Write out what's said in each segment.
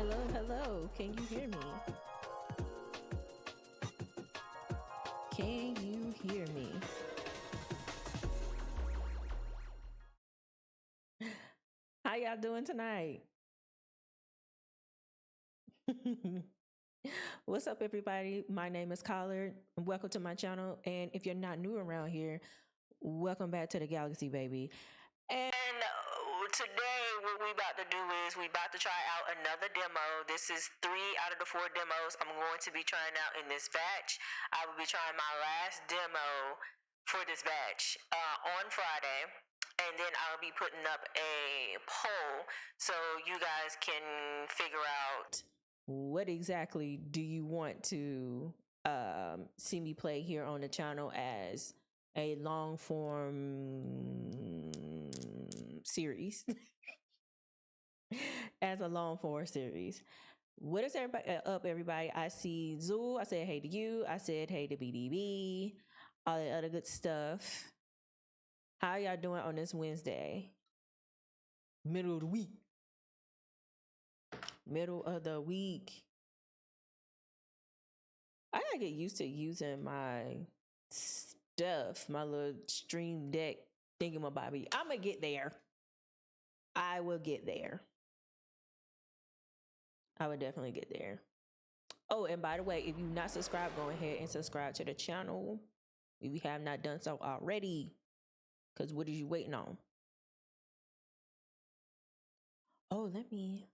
Hello, hello. Can you hear me? Can you hear me? How y'all doing tonight? What's up, everybody? My name is Collard. Welcome to my channel. And if you're not new around here, welcome back to the Galaxy, baby. And today, what we about to do is we about to try out another demo. This is 3 out of the 4 demos I'm going to be trying out in this batch. I will be trying my last demo for this batch on Friday. And then I'll be putting up a poll so you guys can figure out what exactly do you want to see me play here on the channel as a long form series. As a long form series. What is everybody up, everybody? I see Zoo. I said hey to you. I said hey to BDB. All the other good stuff. How y'all doing on this Wednesday? Middle of the week. Middle of the week. I gotta get used to using my stuff, my little stream deck thingamabobby. I'm gonna get there. I will get there. I would definitely get there. Oh, and by the way, if you're not subscribed, go ahead and subscribe to the channel if you have not done so already. Because what are you waiting on? Oh, let me.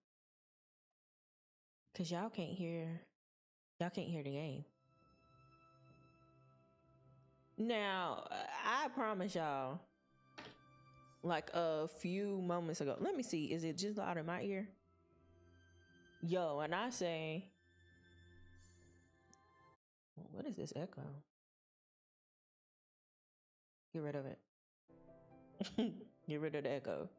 Because y'all can't hear the game. Now, I promise y'all, like a few moments ago, let me see, is it just loud in my ear? Yo, and I say, what is this echo? Get rid of it. Get rid of the echo.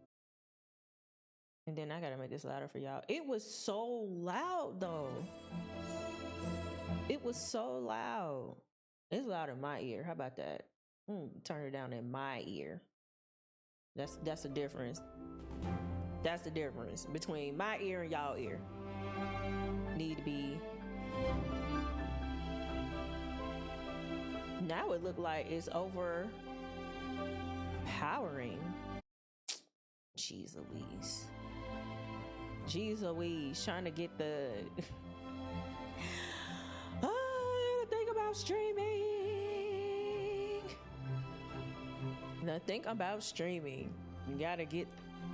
And then I gotta make this louder for y'all. It was so loud though. It was so loud. It's loud in my ear. How about that? Turn it down in my ear. That's the difference. That's the difference between my ear and y'all ear. Need to be. Now it look like it's overpowering. Jeez Louise. Jeez Louise, trying to get the think about streaming. Now think about streaming. You gotta get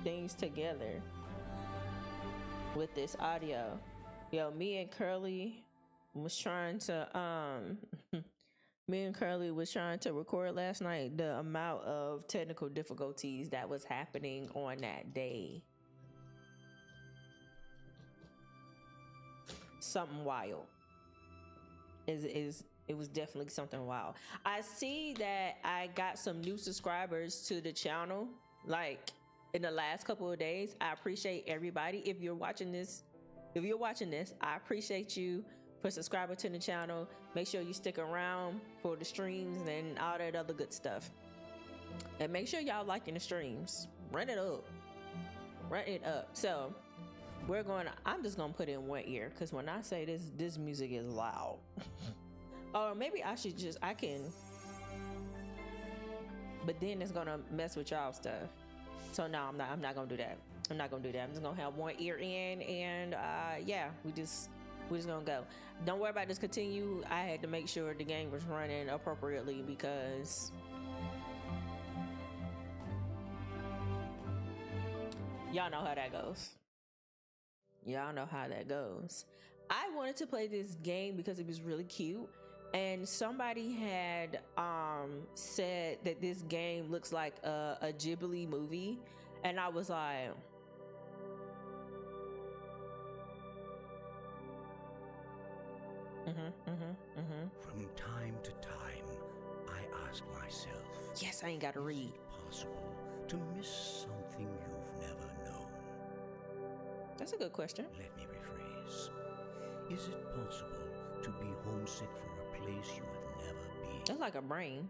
things together with this audio. Yo, me and Curly was trying to record last night. The amount of technical difficulties that was happening on that day. Something wild. It was definitely something wild. I see that I got some new subscribers to the channel, like in the last couple of days. I appreciate everybody. If you're watching this, I appreciate you for subscribing to the channel. Make sure you stick around for the streams and all that other good stuff. And make sure y'all liking the streams. Run it up. So I'm just gonna put in one ear, because when I say this music is loud. Or maybe I can, but then it's gonna mess with y'all stuff. So no, I'm not gonna do that. I'm just gonna have one ear in, and yeah, we just gonna go. Don't worry about discontinue. I had to make sure the game was running appropriately, because y'all know how that goes. I wanted to play this game because it was really cute, and somebody had said that this game looks like a Ghibli movie, and I was like, From time to time, I ask myself, yes, I ain't gotta read. Is it possible to miss something you've never known? That's a good question. Let me rephrase. Is it possible to be homesick for a place you would never be? That's like a brain.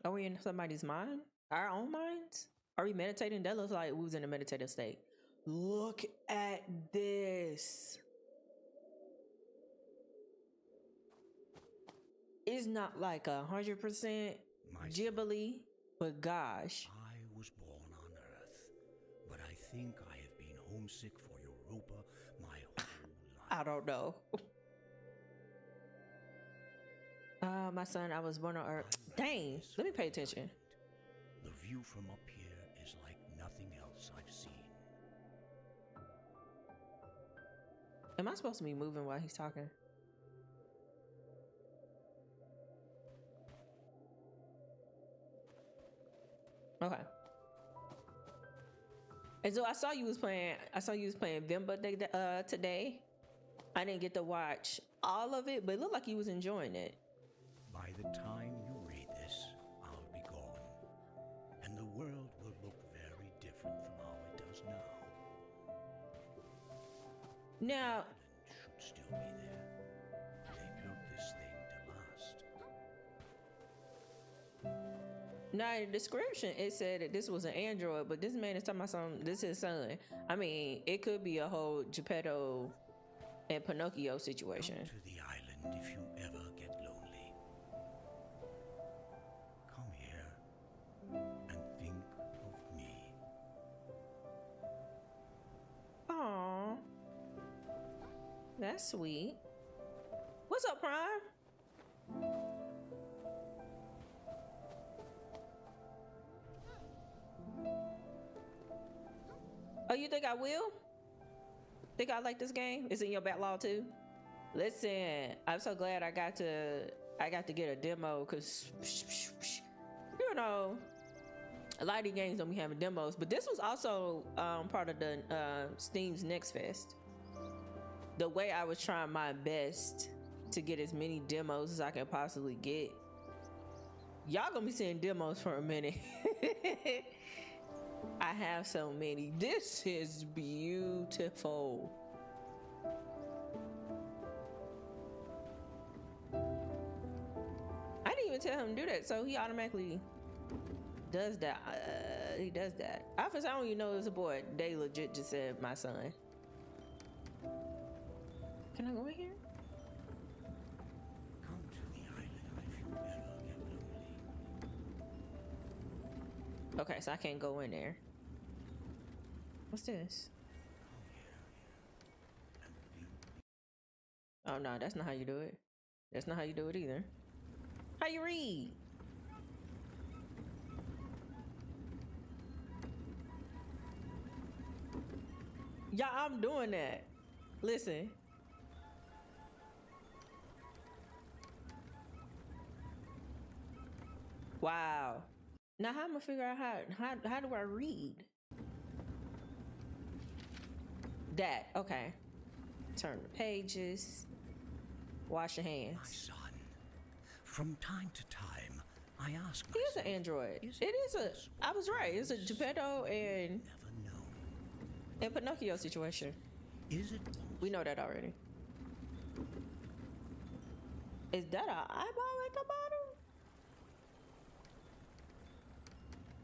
Are we in somebody's mind? Our own minds? Are we meditating? That looks like we was in a meditative state. Look at this. It's not like 100% Ghibli, but gosh. I was born on Earth, but I think I have been homesick for Europa my whole life. I don't know. My son, I was born on Earth. Dang, let me pay attention. The view from up here is like nothing else I've seen. Am I supposed to be moving while he's talking? Okay. And so I saw you was playing Vimba today. I didn't get to watch all of it, but it looked like you was enjoying it. By the time you read this, I'll be gone. And the world will look very different from how it does now. Now, The island should still be there. They built this thing to last. now in the description, it said that this was an android, but this man is talking about something. This is his son. I mean, it could be a whole Geppetto and Pinocchio situation. Come to the island if you ever get lonely. Come here and think of me. Aww. That's sweet. What's up, Prime? Oh, you think I will? Think I like this game? It's in your backlog too? Listen, I'm so glad I got to get a demo, because you know, a lot of these games don't be having demos, but this was also part of the Steam's Next Fest. The way I was trying my best to get as many demos as I can possibly get. Y'all gonna be seeing demos for a minute. I have so many. This is beautiful. I didn't even tell him to do that, so he automatically does that. He does that. I don't even know it's a boy. They legit just said my son. Can I go in here? Come to the island if you ever get lonely. Okay, so I can't go in there. What's this? Oh no, that's not how you do it. That's not how you do it either. How you read? Yeah, I'm doing that. Listen. Wow. Now how am I gonna figure out how do I read? That, okay. Turn the pages. Wash your hands. My son, from time to time, I ask myself, He is an android. I was right. It's a Geppetto and never know. Pinocchio situation. Is it? We know that already. Is that an eyeball at the bottom?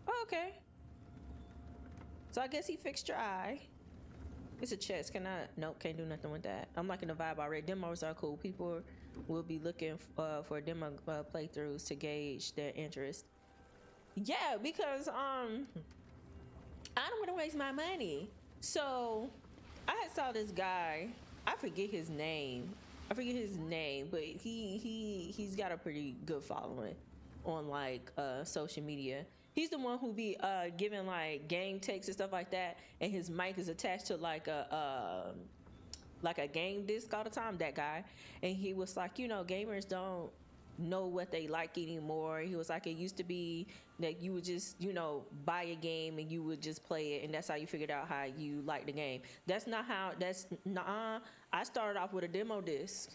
Oh, okay. So I guess he fixed your eye. It's a chest. Can I? Nope, can't do nothing with that. I'm liking the vibe already. Demos are cool. People will be looking for demo playthroughs to gauge their interest. Yeah, because I don't want to waste my money. So I had saw this guy. I forget his name, but he's got a pretty good following on like social media. He's the one who be giving like game takes and stuff like that, and his mic is attached to like a game disc all the time. That guy, and he was like, you know, gamers don't know what they like anymore. He was like, it used to be that you would just, you know, buy a game and you would just play it, and that's how you figured out how you like the game. That's not how. That's nah. I started off with a demo disc.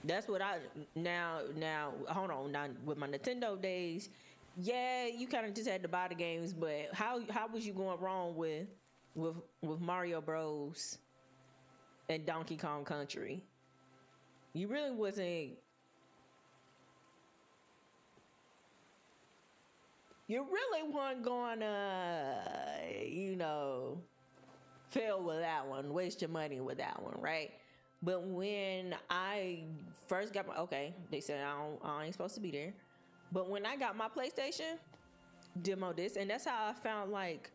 That's what I now hold on, now with my Nintendo days, yeah, you kind of just had to buy the games, but how was you going wrong with Mario Bros and Donkey Kong Country? You really wasn't. you really weren't gonna, you know, fail with that one, waste your money with that one, right? But when I first got my, okay, they said I ain't supposed to be there. But when I got my PlayStation, demo this, and that's how I found like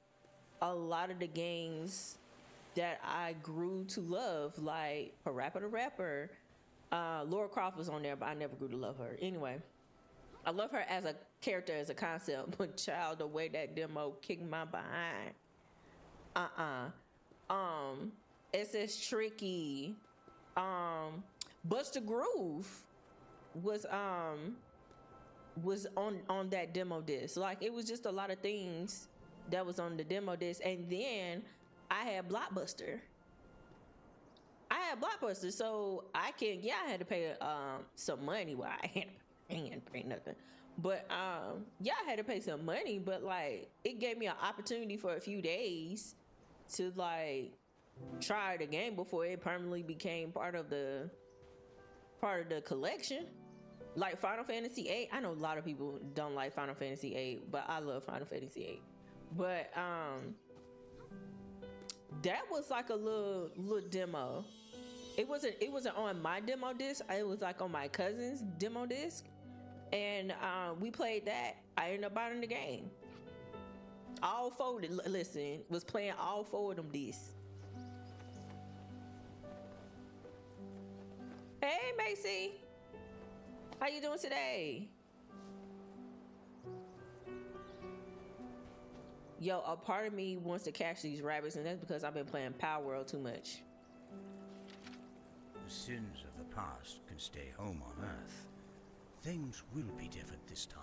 a lot of the games that I grew to love, like Parappa the Rapper. Laura Croft was on there, but I never grew to love her. Anyway, I love her as a character, as a concept, but child, the way that demo kicked my behind. SS Tricky, Buster Groove was on that demo disc. Like, it was just a lot of things that was on the demo disc. And then I had Blockbuster. So I had to pay some money. Well, I ain't pay nothing. But I had to pay some money, but like it gave me an opportunity for a few days to like try the game before it permanently became part of the collection. Like Final Fantasy VIII, I know a lot of people don't like Final Fantasy VIII, but I love Final Fantasy VIII. But that was like a little demo. It wasn't on my demo disc. It was like on my cousin's demo disc, and we played that. I ended up buying the game. All four. Listen, was playing all four of them discs. Hey, Macy. How you doing today? Yo, a part of me wants to catch these rabbits, and that's because I've been playing Power World too much. The sins of the past can stay home on Earth. Things will be different this time.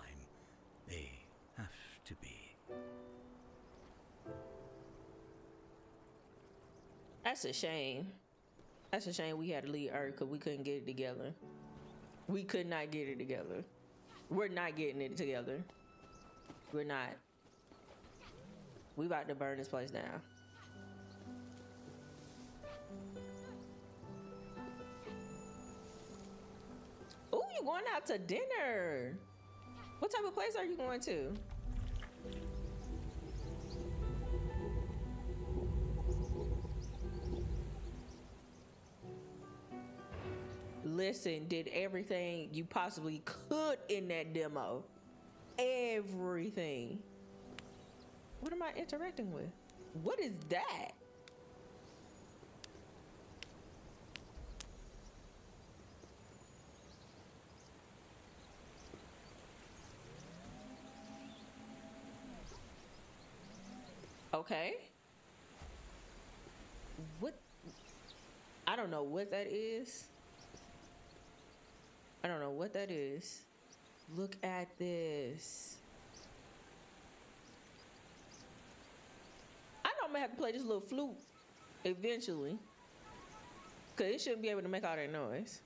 They have to be. That's a shame. That's a shame we had to leave Earth because we couldn't get it together. We could not get it together. We're not getting it together. We're not. We about to burn this place down. Oh, you going out to dinner? What type of place are you going to? Listen, did everything you possibly could in that demo. Everything. What am I interacting with? What is that? Okay. What? I don't know what that is. I don't know what that is. Look at this. I know I'm gonna have to play this little flute eventually, cause it shouldn't be able to make all that noise.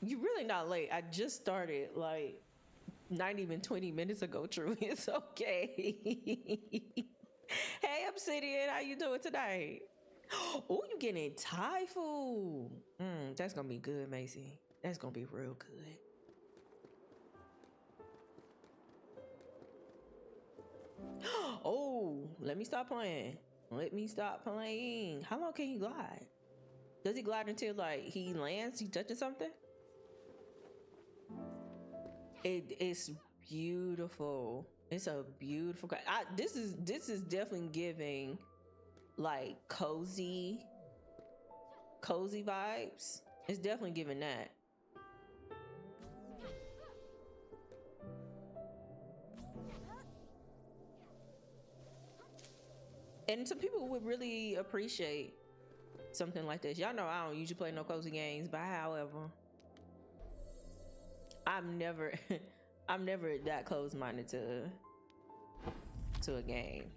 You're really not late. I just started like not even 20 minutes ago. True, it's okay. Hey, Obsidian, how you doing tonight? Oh, you getting Thai food? That's gonna be good, Macy. That's gonna be real good. Oh, let me stop playing. Let me stop playing. How long can he glide? Does he glide until like he lands? He touches something? It's beautiful. It's a beautiful. This is definitely giving like cozy vibes. It's definitely giving that. And some people would really appreciate something like this. Y'all know I don't usually play no cozy games, but however, I'm never that close-minded to a game.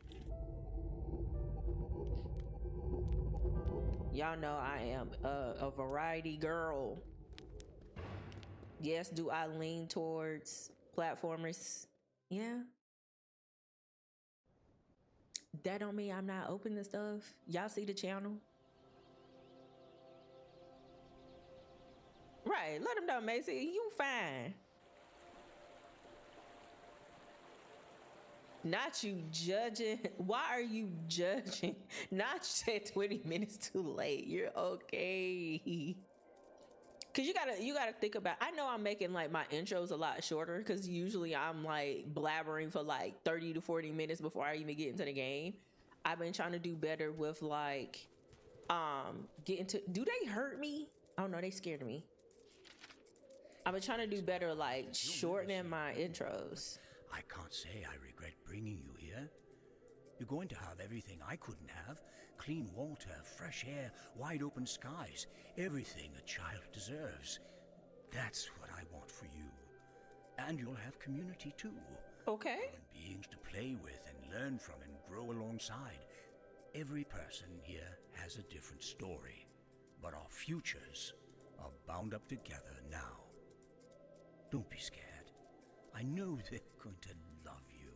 Y'all know I am a variety girl. Yes, do I lean towards platformers? Yeah. That don't mean I'm not open to stuff. Y'all see the channel? Right, let them know, Macy. You fine. Not you judging. Why are you judging? Not you said 20 minutes too late. You're okay. Cause you gotta think about. I know I'm making like my intros a lot shorter because usually I'm like blabbering for like 30 to 40 minutes before I even get into the game. I've been trying to do better with like getting to. Do they hurt me? Oh no, they scared me. I've been trying to do better like shortening my intros. I can't say I regret bringing you here. You're going to have everything I couldn't have. Clean water, fresh air, wide open skies. Everything a child deserves. That's what I want for you. And you'll have community too. Okay. Human beings to play with and learn from and grow alongside. Every person here has a different story. But our futures are bound up together now. Don't be scared. I know they're going to love you.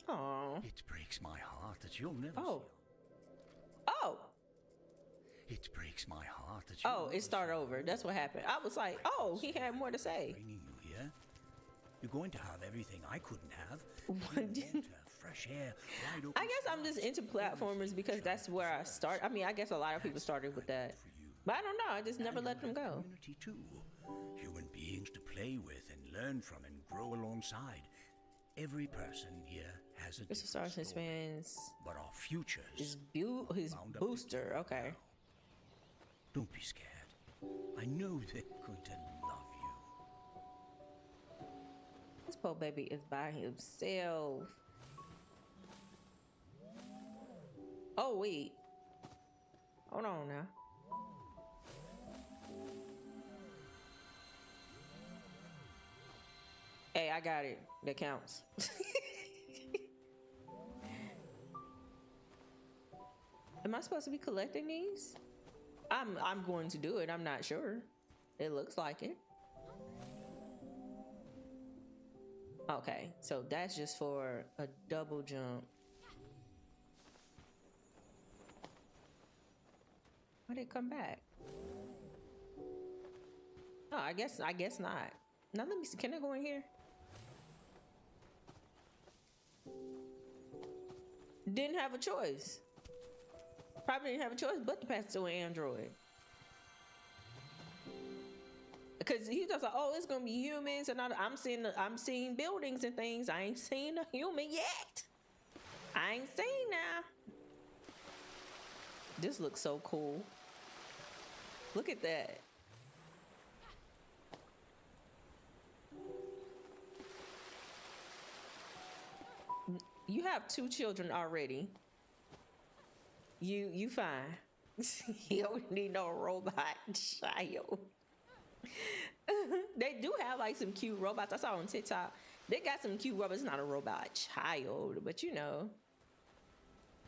Oh. It breaks my heart that you'll never Oh. see. Oh. It breaks my heart that you'll Oh, never it started see. over. That's what happened. I was like, oh, he had more to say. Bringing you here. You're going to have everything I couldn't have. What Clean did- water, fresh air, wide open I guess I'm just skies. into platformers because that's where I start. I mean, I guess a lot of people started with that. For you. But I don't know. I just never And let you'll them have go. Community too. Human beings to play with and learn from and grow alongside. Every person here has a This different starts his story. fans. But our futures His bound up booster. together Okay. now. Don't be scared. I know they're going to love you. This poor baby is by himself. Oh, wait. Hold on now. Hey, I got it. That counts. Am I supposed to be collecting these? I'm going to do it. I'm not sure. It looks like it. Okay, so that's just for a double jump. Why did it come back? Oh, I guess not. Now let me see. Can I go in here? Didn't have a choice. Probably didn't have a choice but to pass it to an android. Because he just like, oh, it's gonna be humans, and I'm seeing buildings and things. I ain't seen a human yet. I ain't seen now. This looks so cool. Look at that. You have 2 children already. You fine. You don't need no robot child. They do have like some cute robots. I saw on TikTok. They got some cute robots. It's not a robot child, but you know,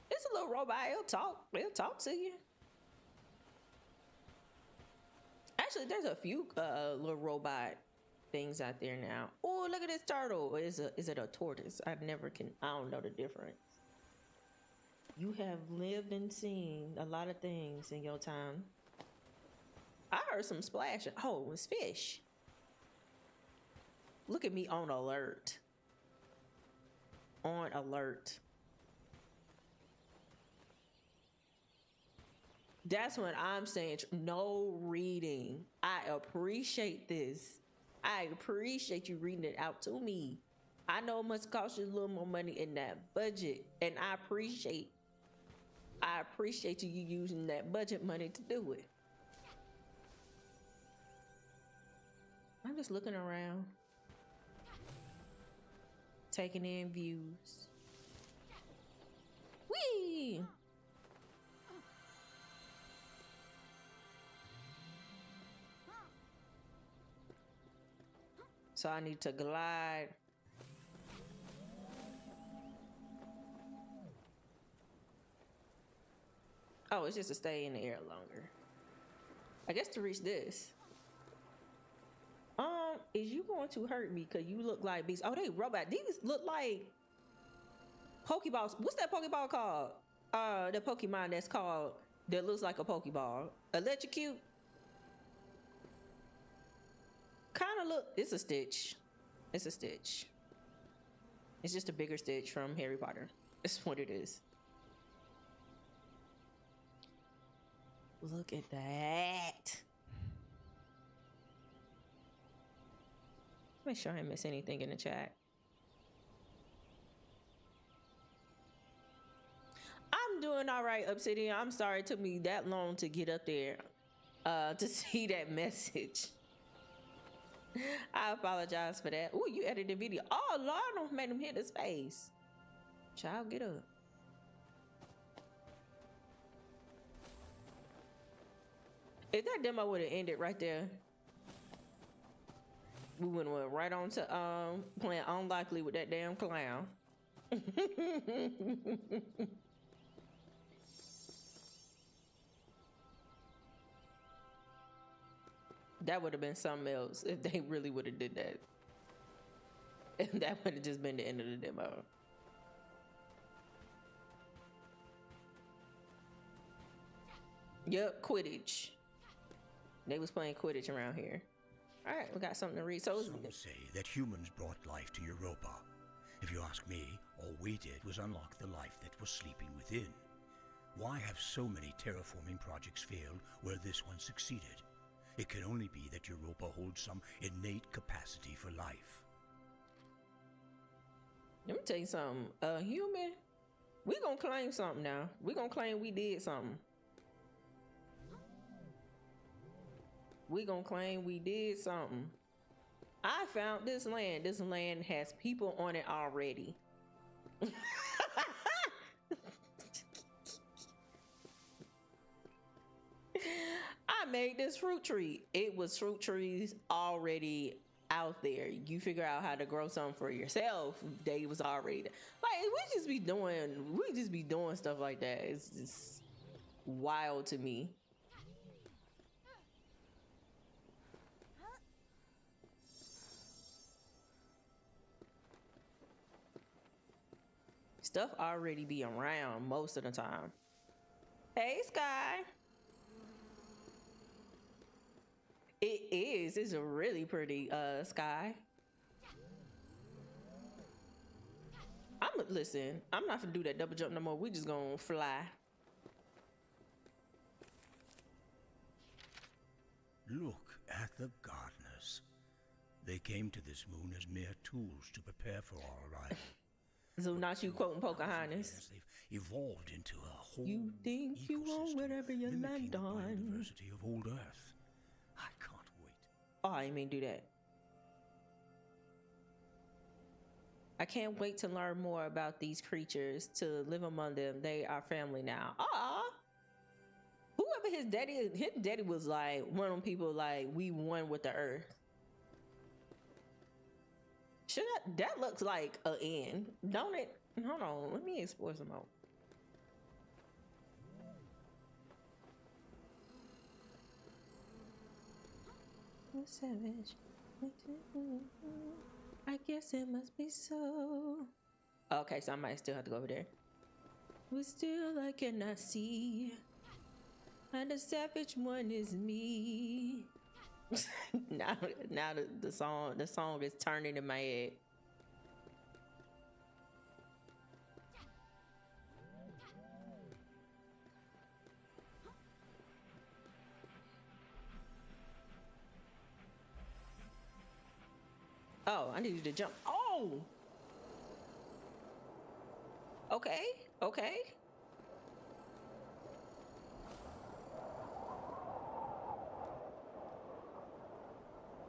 it's a little robot. It'll talk. It'll talk to you. Actually, there's a few little robot things out there now. Oh, look at this turtle. Is it a tortoise? I don't know the difference. You have lived and seen a lot of things in your time. I heard some splashing. Oh, it was fish. Look at me on alert. On alert. That's what I'm saying. No reading. I appreciate this. I appreciate you reading it out to me. I know it must cost you a little more money in that budget, and I appreciate you using that budget money to do it. I'm just looking around, taking in views. Whee! So I need to glide. Oh, it's just to stay in the air longer. I guess to reach this. Is you going to hurt me? Cause you look like beasts. Oh, they robot. These look like Pokeballs. What's that Pokeball called? The Pokemon that looks like a Pokeball. Electrocute. Kind of look. It's a Stitch. It's a Stitch. It's just a bigger Stitch from Harry Potter. That's what it is. Look at that. Make sure I didn't miss anything in the chat. I'm doing all right, Obsidian. I'm sorry it took me that long to get up there to see that message. I apologize for that. Oh, you edited the video. Oh, Lord, don't make him hit his face. Child, get up. If that demo would have ended right there, we would have went right on to playing Unlikely with that damn clown. That would have been something else if they really would have did that. And that would have just been the end of the demo. Yep, Quidditch. They was playing Quidditch around here. All right, we got something to read. So some say that humans brought life to Europa. If you ask me, all we did was unlock the life that was sleeping within. Why have so many terraforming projects failed where this one succeeded? It can only be that Europa holds some innate capacity for life. Let me tell you something. Human, we gonna claim something now. We gonna claim we did something. We gonna claim we did something. I found this land. This land has people on it already. I made this fruit tree. It was fruit trees already out there. You figure out how to grow something for yourself. They was already there. Like we just be doing stuff like that. It's just wild to me. Stuff already be around most of the time. Hey, Sky. It is. It's a really pretty sky. Listen, I'm not gonna do that double jump no more. We just gonna fly. Look at the gardeners. They came to this moon as mere tools to prepare for our arrival. So not you quoting Pocahontas. They've evolved into a whole You think you want whatever you land the on. biodiversity of old Earth. I can't wait. Oh, I didn't mean do that. I can't wait to learn more about these creatures, to live among them. They are family now. Aw. Whoever his daddy was like one of them people like we won with the earth. That looks like an end, don't it? Hold on, let me explore some more. Savage. I guess it must be so. Okay, so I might still have to go over there. But still, I cannot see. And the savage one is me. now the song is turning in my head. Oh, I need you to jump. Oh. Okay.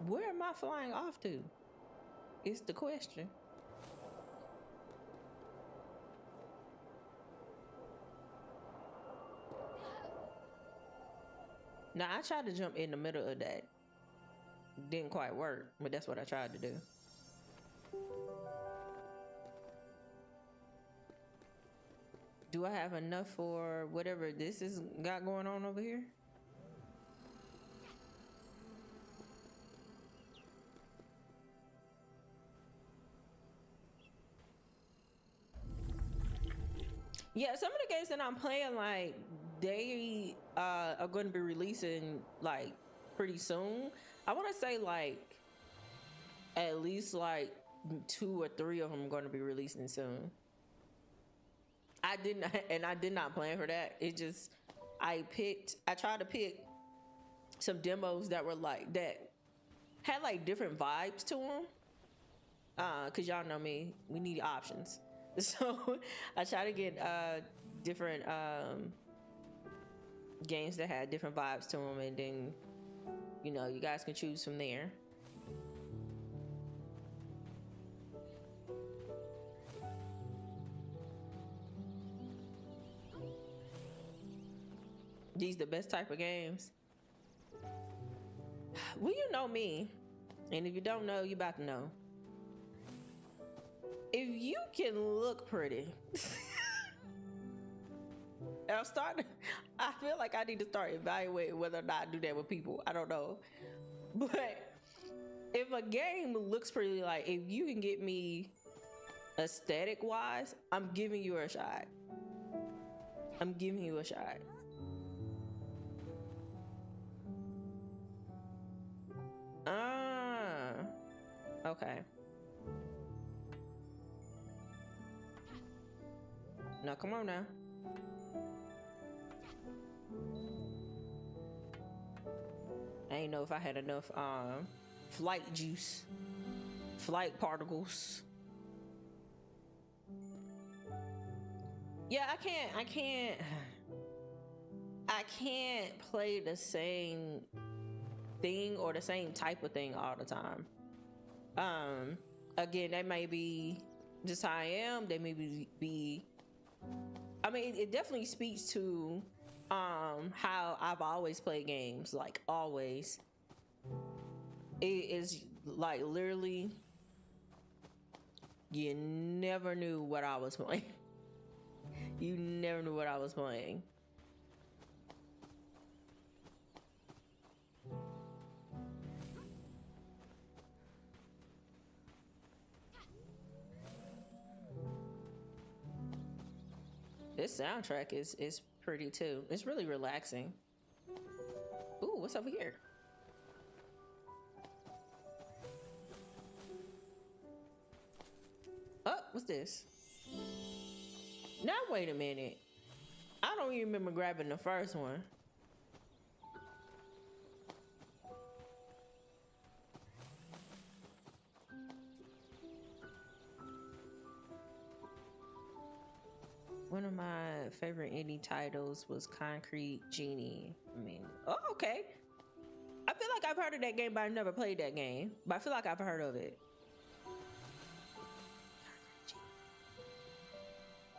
Where am I flying off to? Is the question. Now, I tried to jump in the middle of that. Didn't quite work, but that's what I tried to do. Do I have enough for whatever this is got going on over here? Yeah, some of the games that I'm playing, like, they are going to be releasing, like, pretty soon. I want to say, like, at least, like, 2 or 3 of them are going to be releasing soon. I did not plan for that. It just, I tried to pick some demos that were like, that had like different vibes to them. Cause y'all know me, we need options. So I try to get different games that had different vibes to them, and then, you know, you guys can choose from there. These the best type of games. Well, you know me, and if you don't know, you about to know. If you can look pretty, I feel like I need to start evaluating whether or not I do that with people. I don't know. But if a game looks pretty, like if you can get me aesthetic wise, I'm giving you a shot. I'm giving you a shot. Okay. Now come on now. I ain't know if I had enough flight juice, flight particles. Yeah, I can't play the same thing or the same type of thing all the time. Again, that may be just how I am. They may be I mean, it definitely speaks to how I've always played games, like always. It is like literally you never knew what I was playing. You never knew what I was playing. This soundtrack is pretty too. It's really relaxing. Ooh, what's over here? Oh, what's this? Now wait a minute. I don't even remember grabbing the first one. One of my favorite indie titles was Concrete Genie. I mean, oh, okay. I feel like I've heard of that game, but I've never played that game. But I feel like I've heard of it.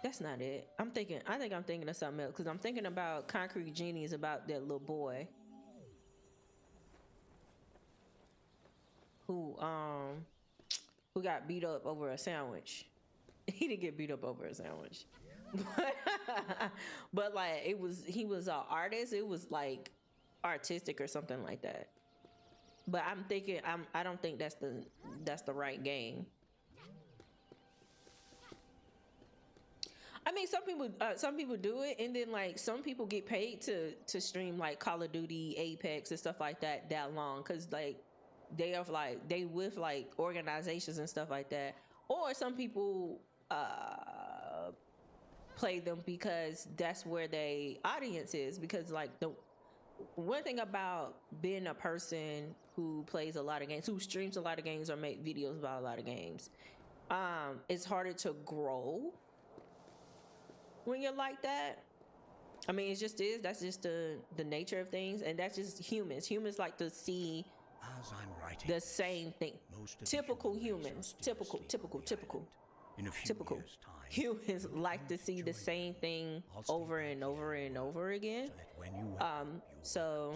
That's not it. I think I'm thinking of something else, because I'm thinking about Concrete Genie is about that little boy who got beat up over a sandwich. He didn't get beat up over a sandwich. But like he was an artist. It was like artistic or something like that. But I'm thinking I don't think that's the right game. I mean, some people do it, and then like some people get paid to stream like Call of Duty, Apex, and stuff like that long, because like they with like organizations and stuff like that. Or some people play them because that's where their audience is. Because like the one thing about being a person who plays a lot of games, who streams a lot of games or make videos about a lot of games, it's harder to grow when you're like that. I mean, that's just the nature of things, and that's just humans like to see the same thing. Typical humans, typical humans like to see the same thing over and over and over again. So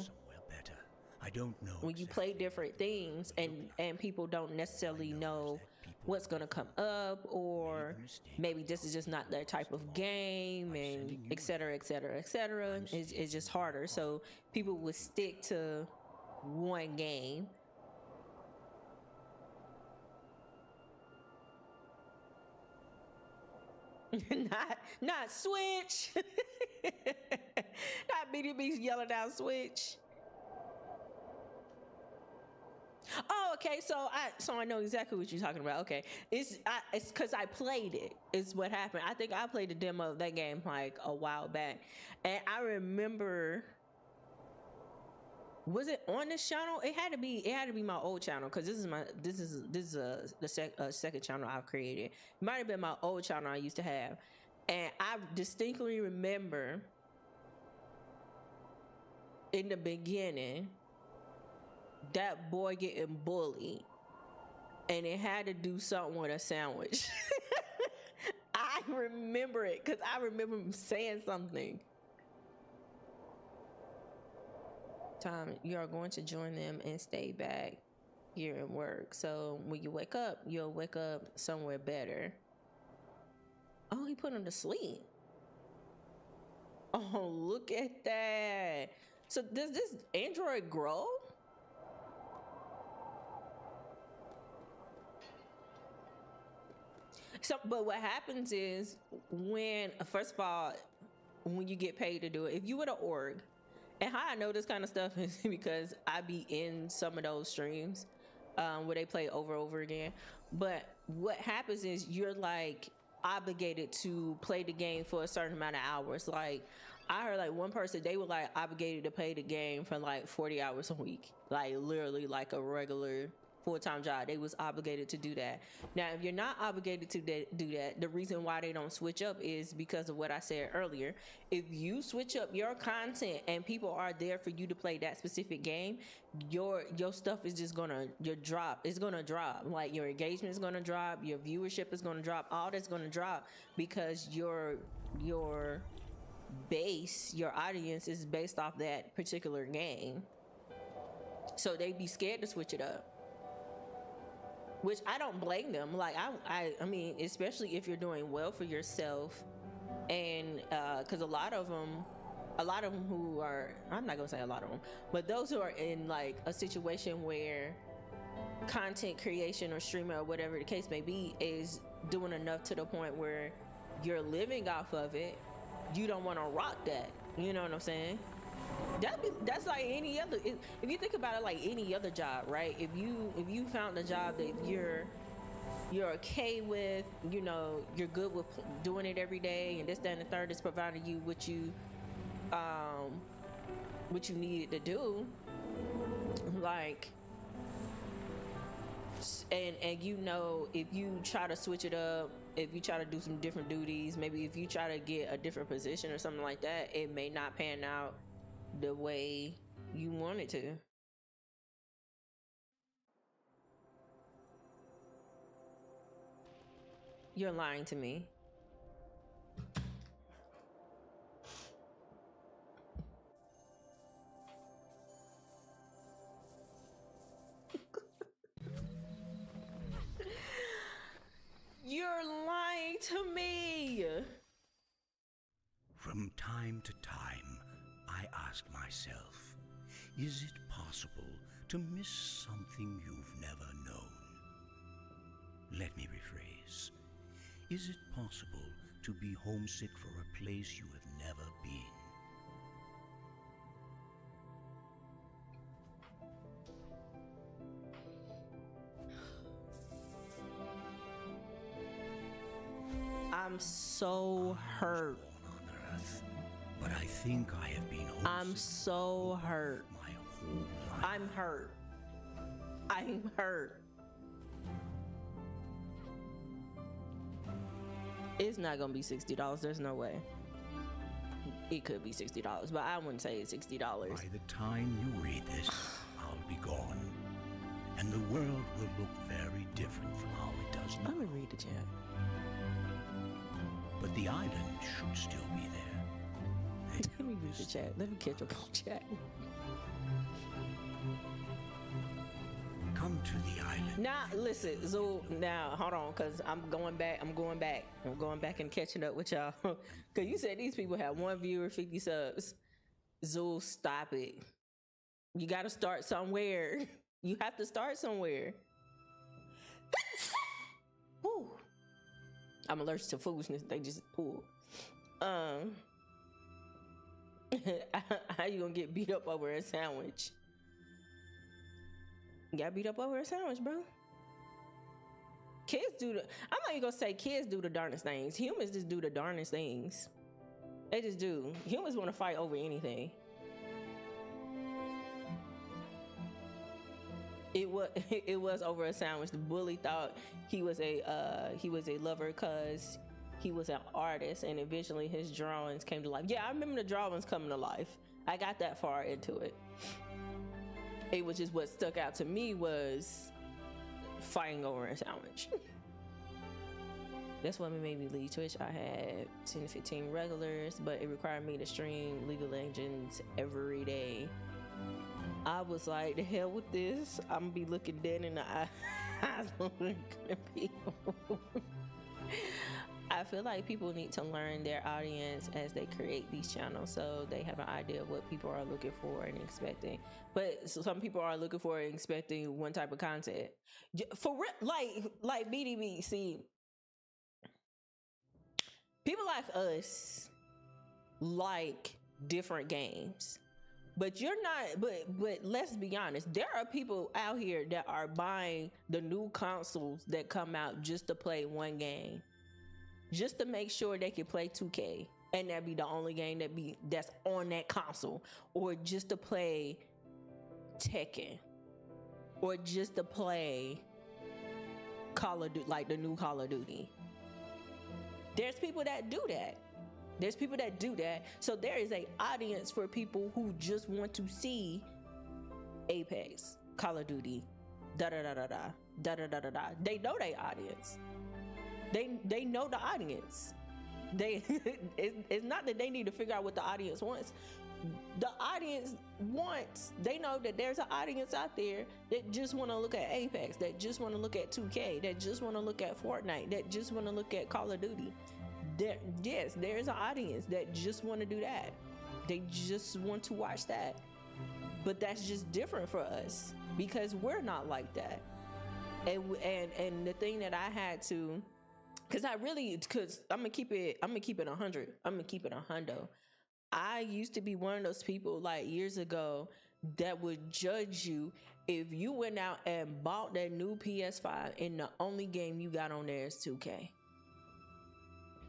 I don't know when you play different things and people don't necessarily know what's gonna come up, or maybe this is just not their type of game, and et cetera, it's just harder. So people would stick to one game. not Switch. Not BDB yelling out Switch. Oh, okay. So I know exactly what you're talking about. Okay, it's because I played it. Is what happened. I think I played the demo of that game like a while back, and I remember. Was it on this channel? It had to be. It had to be my old channel because this is the second channel I've created. It might have been my old channel I used to have, and I distinctly remember in the beginning that boy getting bullied, and it had to do something with a sandwich. I remember it because I remember him saying something. Time you are going to join them and stay back here and work. So when you wake up, you'll wake up somewhere better. Oh, he put him to sleep. Oh, look at that. So does this android grow? So, but what happens is when, first of all, when you get paid to do it, if you were to org, and how I know this kind of stuff is because I be in some of those streams where they play over again. But what happens is you're like obligated to play the game for a certain amount of hours. Like I heard like one person, they were like obligated to play the game for like 40 hours a week, like literally like a regular full-time job. They was obligated to do that. Now if you're not obligated to do that, the reason why they don't switch up is because of what I said earlier. If you switch up your content and people are there for you to play that specific game, your stuff is just gonna drop. It's gonna drop. Like your engagement is gonna drop, your viewership is gonna drop, all that's gonna drop because your base, your audience is based off that particular game. So they be scared to switch it up, which I don't blame them. Like I mean, especially if you're doing well for yourself, and because a lot of them who are, I'm not gonna say a lot of them, but those who are in like a situation where content creation or streaming or whatever the case may be is doing enough to the point where you're living off of it, you don't want to rock that. You know what I'm saying? That's like any other, if you think about it, like any other job, right? If you found a job that you're okay with, you know, you're good with doing it every day, and this, that, and the third is providing you what you needed to do, like, and you know, if you try to switch it up, if you try to do some different duties, maybe if you try to get a different position or something like that, it may not pan out the way you want it to. You're lying to me. You're lying to me. From time to time, I ask myself, is it possible to miss something you've never known? Let me rephrase. Is it possible to be homesick for a place you have never been? I'm so hurt. On Earth, but I think I have been homesick. I'm so hurt. My whole life. I'm hurt. I'm hurt. It's not gonna be $60. There's no way. It could be $60, but I wouldn't say it's $60. By the time you read this, I'll be gone, and the world will look very different from how it does now. I'm gonna read the chat. But the island should still be there. Let me read the chat. Let me catch up on chat. Come to the island. Now, listen, Zool. Now, hold on, cause I'm going back and catching up with y'all. Cause you said these people have 1 viewer, 50 subs. Zool, stop it. You got to start somewhere. You have to start somewhere. Woo. I'm allergic to foolishness. They just pull. How you gonna get beat up over a sandwich? Got beat up over a sandwich, bro. Kids do the, I'm not even gonna say kids do the darndest things. Humans just do the darndest things. They just do. Humans want to fight over anything. It was over a sandwich. The bully thought he was a lover because he was an artist, and eventually his drawings came to life. Yeah, I remember the drawings coming to life. I got that far into it. It was just what stuck out to me was fighting over a sandwich. That's what made me leave Twitch. I had 10 to 15 regulars, but it required me to stream League of Legends every day. I was like, the hell with this. I'm gonna be looking dead in the eyes of people. I feel like people need to learn their audience as they create these channels, so they have an idea of what people are looking for and expecting. But some people are looking for and expecting one type of content. For real, like BDB. See, people like us like different games. But you're not, but let's be honest, there are people out here that are buying the new consoles that come out just to play one game, just to make sure they can play 2K, and that be the only game that's on that console, or just to play Tekken, or just to play Call of Duty, like the new Call of Duty. There's people that do that. There's people that do that. So there is an audience for people who just want to see Apex, Call of Duty, da da da da da da da da da da. They know their audience. They know the audience. It's not that they need to figure out what the audience wants. The audience wants. They know that there's an audience out there that just want to look at Apex, that just want to look at 2K, that just want to look at Fortnite, that just want to look at Call of Duty. Yes, there's an audience that just want to do that. They just want to watch that. But that's just different for us because we're not like that. And the thing that I had to, because I'm gonna keep it 100. I'm gonna keep it a hundo. I used to be one of those people like years ago that would judge you if you went out and bought that new PS5 and the only game you got on there is 2K.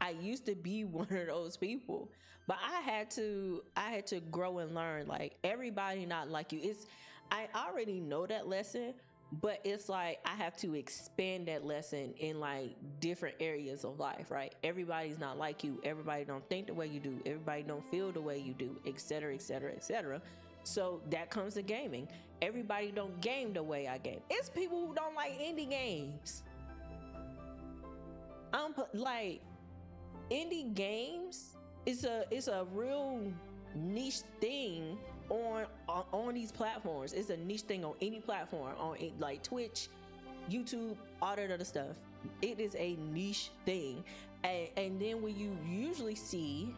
I used to be one of those people, but I had to grow and learn. Like, everybody not like you. I already know that lesson, but it's like I have to expand that lesson in like different areas of life, right? Everybody's not like you. Everybody don't think the way you do. Everybody don't feel the way you do, etc., etc., etc. So that comes to gaming. Everybody don't game the way I game. It's people who don't like indie games. Like, indie games is a real niche thing on these platforms. It's a niche thing on any platform, on like Twitch, YouTube, all that other stuff. It is a niche thing, and then when you usually see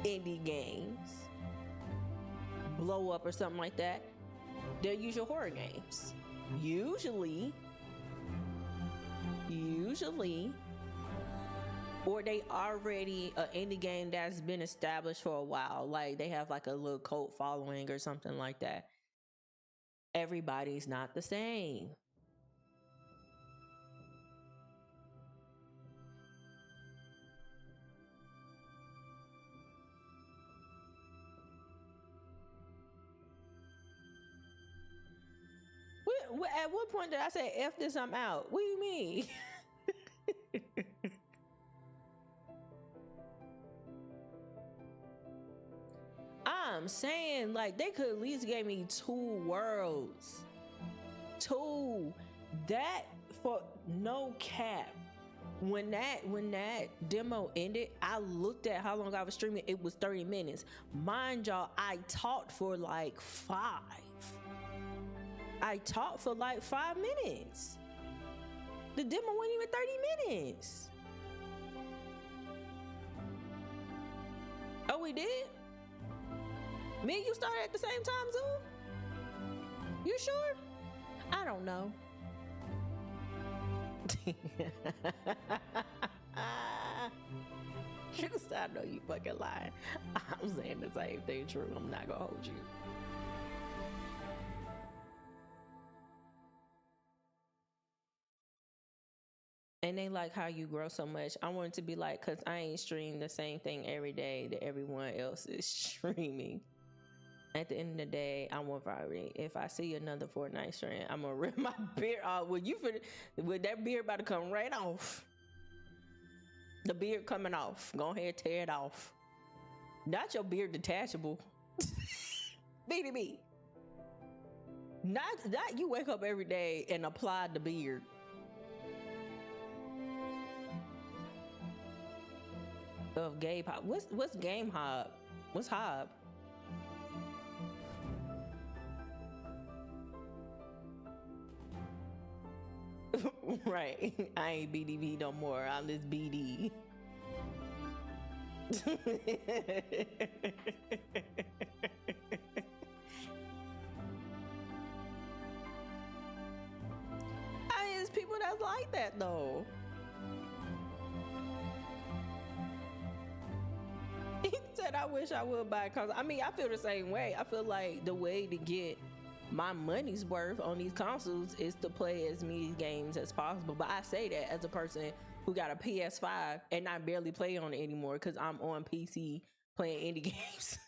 indie games blow up or something like that, they're usually horror games. Usually, or they already an indie game that's been established for a while. Like, they have like a little cult following or something like that. Everybody's not the same. At what point did I say, F this, I'm out? What do you mean? I'm saying, like, they could at least give me 2 worlds. 2. That, for no cap. When that demo ended, I looked at how long I was streaming. It was 30 minutes. Mind y'all, I talked for like 5. I talked for like 5 minutes. The demo wasn't even 30 minutes. Oh, we did? Me and you started at the same time, Zoom? You sure? I don't know. I know you fucking lying. I'm saying the same thing true. I'm not gonna hold you. And they like how you grow so much. I want it to be like, because I ain't stream the same thing every day that everyone else is streaming. At the end of the day, I want variety. If I see another Fortnite stream, I'm gonna rip my beard off. With that beard about to come right off. The beard coming off. Go ahead, tear it off. Not your beard detachable. BDB. Not you wake up every day and apply the beard. Of gay pop. What's game hob? What's hob? Right. I ain't BDB no more. I'm this BD. It's people that's like that though. He said, I wish I would buy consoles. I mean, I feel the same way. I feel like the way to get my money's worth on these consoles is to play as many games as possible. But I say that as a person who got a PS5 and I barely play on it anymore because I'm on PC playing indie games.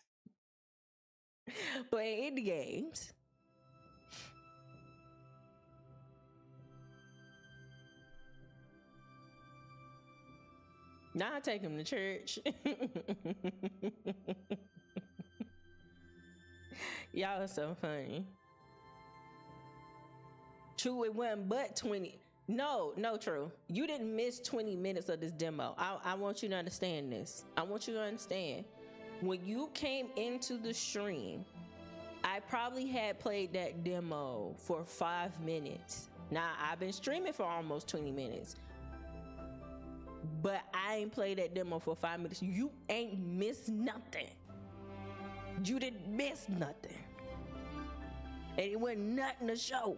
Playing indie games. Now I take him to church. Y'all are so funny. True, it wasn't but 20. No, true. You didn't miss 20 minutes of this demo. I want you to understand this. I want you to understand. When you came into the stream, I probably had played that demo for 5 minutes. Now, I've been streaming for almost 20 minutes. But I ain't played that demo for 5 minutes. You ain't missed nothing. You didn't miss nothing. And it wasn't nothing to show.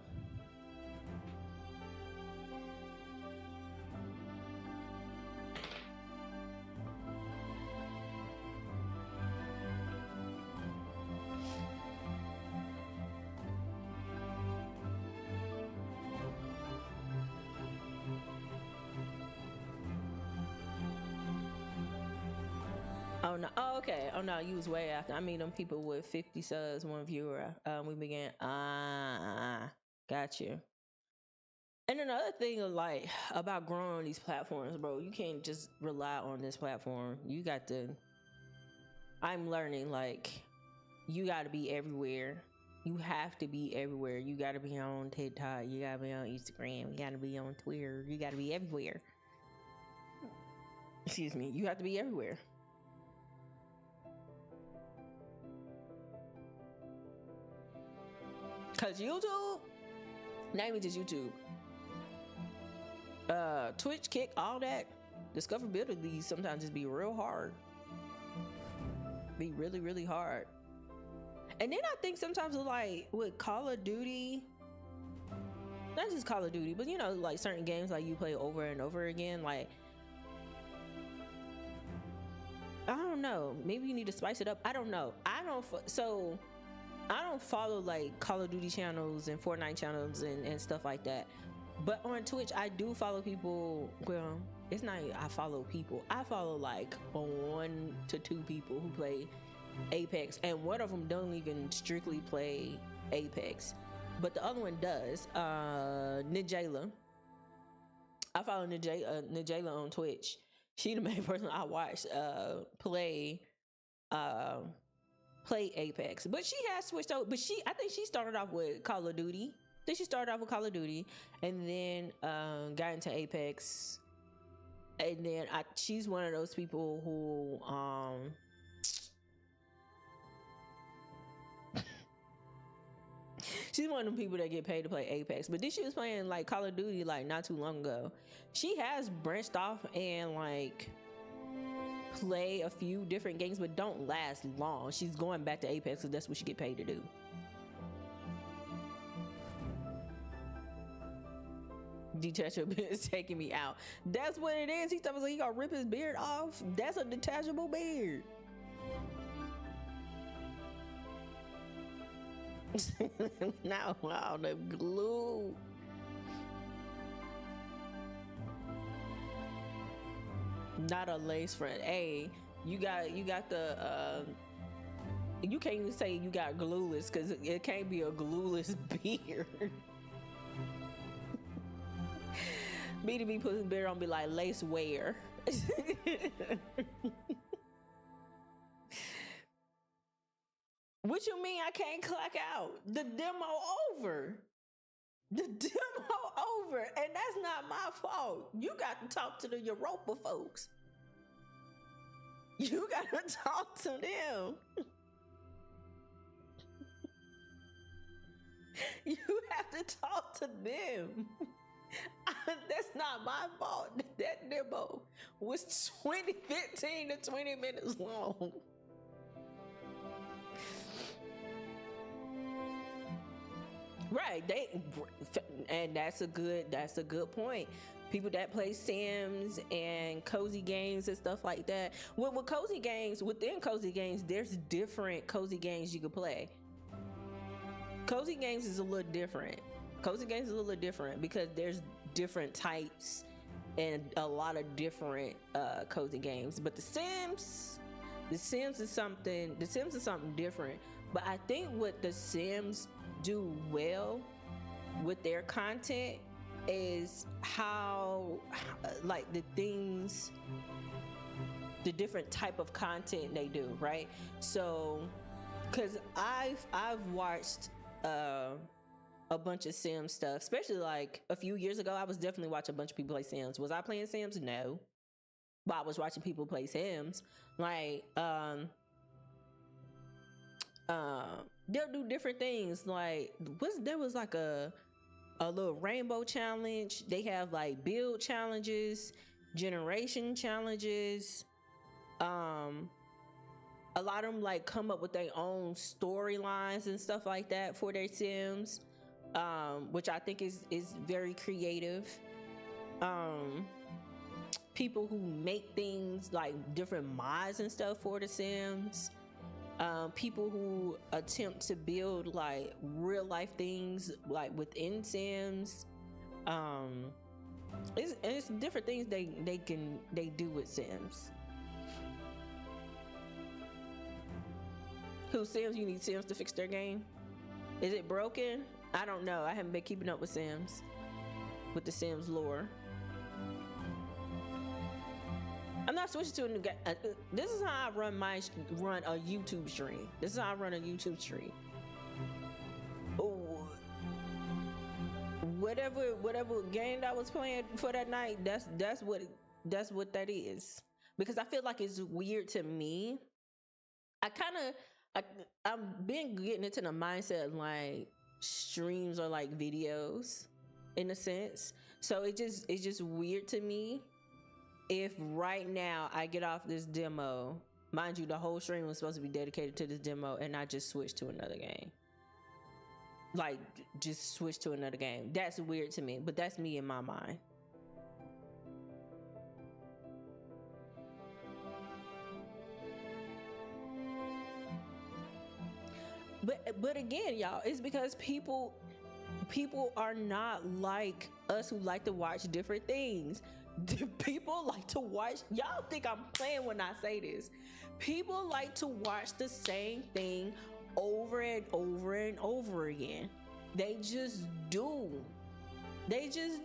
Oh no! Oh, okay. Oh no! You was way after. I mean, them people with 50 subs, 1 viewer. We began. Got you. And another thing, like about growing on these platforms, bro, you can't just rely on this platform. You got to. I'm learning, like, you got to be everywhere. You have to be everywhere. You got to be on TikTok. You got to be on Instagram. You got to be on Twitter. You got to be everywhere. Excuse me. You have to be everywhere. Cause YouTube, not even just YouTube, Twitch, Kick, all that, discoverability sometimes just be real hard. Be really, really hard. And then I think sometimes like with Call of Duty, not just Call of Duty, but you know, like certain games like you play over and over again, like, I don't know, maybe you need to spice it up. I don't know. I don't follow like Call of Duty channels and Fortnite channels and stuff like that. But on Twitch, I do follow people. Well, it's not I follow people. I follow like 1 to 2 people who play Apex. And one of them don't even strictly play Apex. But the other one does. Nijayla. I follow Nijayla on Twitch. She the main person I watch play Apex, but she has switched over. But I think she started off with Call of Duty. And then got into Apex. And then she's one of those people who she's one of them people that get paid to play Apex. But then she was playing like Call of Duty like not too long ago. She has branched off and like play a few different games, but don't last long. She's going back to Apex because that's what she get paid to do. Detachable is taking me out. That's what it is. He told me he gonna rip his beard off. That's a detachable beard. Now, wow, the glue. Not a lace front. Hey, you got the you can't even say you got glueless, because it can't be a glueless beard. B2B puts beard on, be like, lace wear. What you mean I can't clock out? The demo over. The demo over, and that's not my fault. You got to talk to the Europa folks. You got to talk to them. You have to talk to them. That's not my fault. That demo was 15 to 20 minutes long. Right, and that's a good point. People that play Sims and cozy games and stuff like that. With cozy games, within cozy games, there's different cozy games you can play. Cozy games is a little different. Cozy games is a little different because there's different types and a lot of different cozy games. But the Sims is something different. But I think what the Sims do well with their content is how like the different type of content they do, right? So because I've watched a bunch of Sims stuff, especially like a few years ago. I was definitely watching a bunch of people play Sims. Was I playing Sims? No, but I was watching people play Sims. Like they'll do different things. Like there was like a little rainbow challenge. They have like build challenges, generation challenges. A lot of them like come up with their own storylines and stuff like that for their Sims, which I think is very creative. People who make things like different mods and stuff for the Sims. People who attempt to build like real life things like within Sims. It's different things they do with Sims. Who Sims? You need Sims to fix their game? Is it broken? I don't know. I haven't been keeping up with Sims, with the Sims lore. I'm not switching to a new game. This is how I run a YouTube stream. This is how I run a YouTube stream. Oh, whatever game I was playing for that night, that's what that is. Because I feel like it's weird to me. I've been getting into the mindset of like streams are like videos in a sense. So it's just weird to me if right now I get off this demo, mind you, the whole stream was supposed to be dedicated to this demo, and I just switch to another game. Like just switch to another game. That's weird to me, but that's me in my mind. But again, y'all, it's because people are not like us who like to watch different things. People like to watch, y'all think I'm playing when I say this. People like to watch the same thing over and over and over again. They just do. There's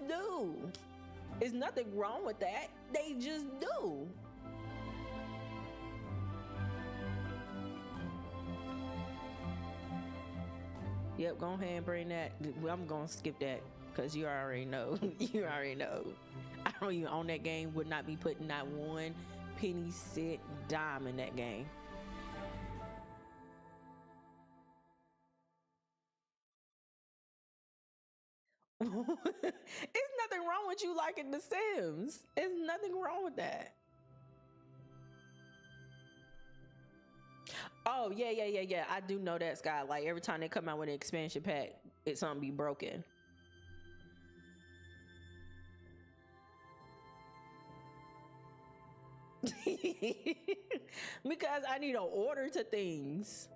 nothing wrong with that. They just do. Yep, go ahead and bring that. I'm gonna skip that because you already know. You already know. I don't even own that game. Would not be putting not one penny, cent, dime in that game. It's nothing wrong with you liking The Sims. There's nothing wrong with that. Oh yeah. I do know that, Sky. Like every time they come out with an expansion pack, it's gonna be broken. Because I need an order to things.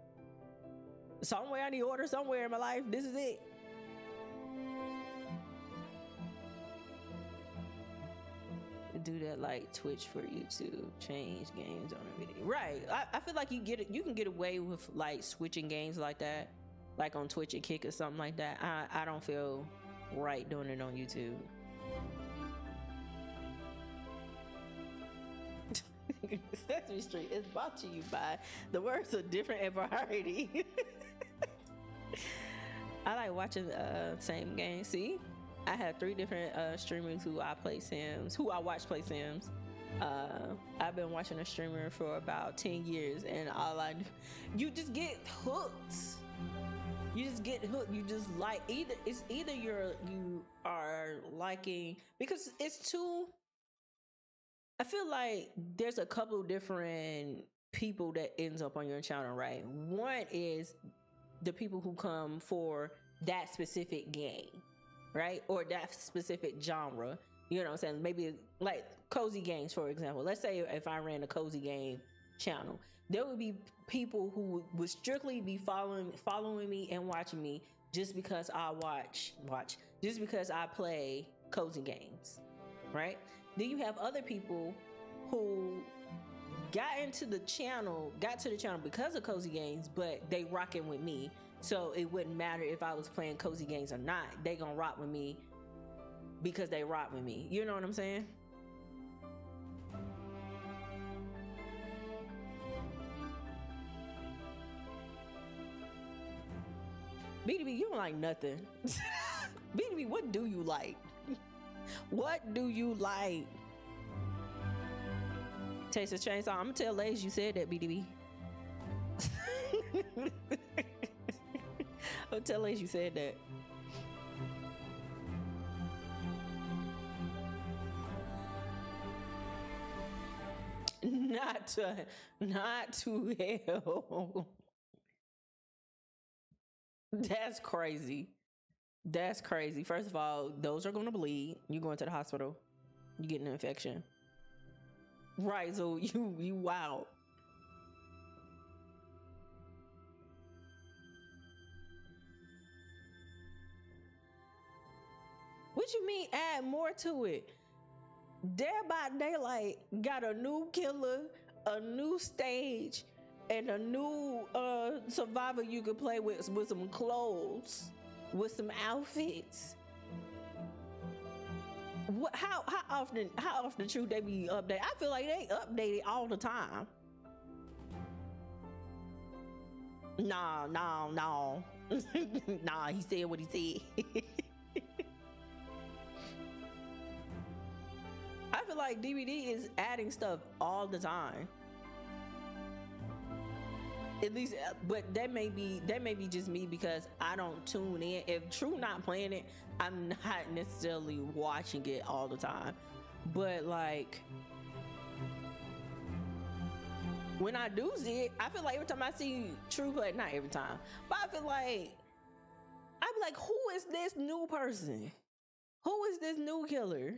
Somewhere I need order somewhere in my life. This is it. do that like Twitch for YouTube. Change games on a video. Right. I feel like you can get away with like switching games like that, like on Twitch and Kick or something like that. I don't feel right doing it on YouTube. Sesame Street is brought to you by the words of different and variety. I like watching same game. See, I have 3 different streamers who I watch play Sims. I've been watching a streamer for about 10 years, and you just get hooked. You just get hooked. You just like either you are liking, because it's too. I feel like there's a couple different people that ends up on your channel, right? One is the people who come for that specific game, right? Or that specific genre. You know what I'm saying? Maybe like cozy games, for example. Let's say if I ran a cozy game channel, there would be people who would strictly be following me and watching me just because I just because I play cozy games, right? Then you have other people who got to the channel because of cozy games, but they rocking with me. So it wouldn't matter if I was playing cozy games or not. They gonna rock with me because they rock with me. You know what I'm saying? BDB, you don't like nothing. BDB, what do you like? What do you like? Texas Chainsaw. I'm gonna tell Lays you said that, BDB. I'll tell Lays you said that. Not to hell. That's crazy. That's crazy. First of all, those are gonna bleed. You're going to the hospital. You getting an infection. Right, so you wow. What you mean add more to it? Dead by Daylight got a new killer, a new stage, and a new survivor you could play with some clothes, with some outfits. What? How often should they be updated? I feel like they update it all the time. No. Nah, he said what he said. I feel like DVD is adding stuff all the time. At least, but that may be just me because I don't tune in. If True not playing it, I'm not necessarily watching it all the time. But like, when I do see it, I feel like every time I see True play, not every time, but I feel like I'm like, who is this new person? Who is this new killer?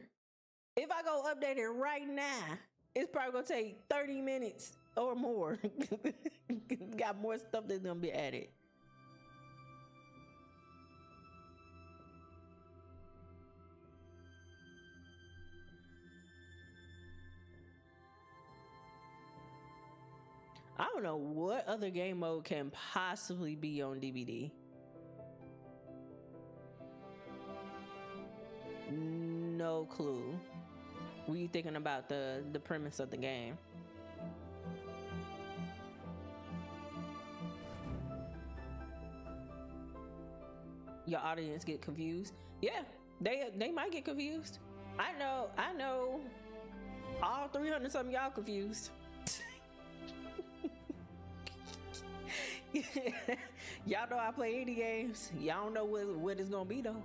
If I go update it right now, it's probably gonna take 30 minutes or more. Got more stuff that's gonna be added. I don't know what other game mode can possibly be on DVD. No clue. Were you thinking about the premise of the game? Your audience get confused? Yeah, they might get confused. I know all 300 something y'all confused. Y'all know I play indie games. Y'all don't know what it's gonna be though.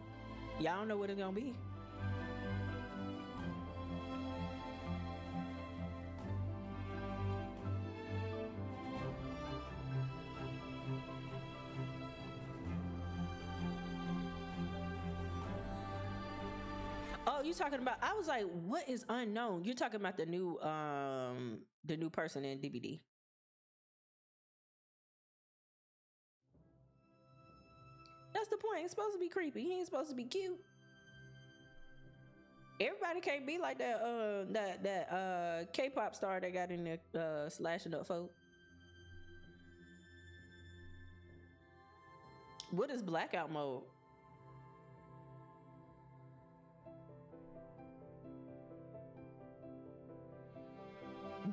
Y'all don't know what it's gonna be. Oh, you talking about? I was like, what is unknown? You're talking about the new person in DVD. That's the point. It's supposed to be creepy. He ain't supposed to be cute. Everybody can't be like that. That K-pop star that got in there slashing up folk. What is blackout mode?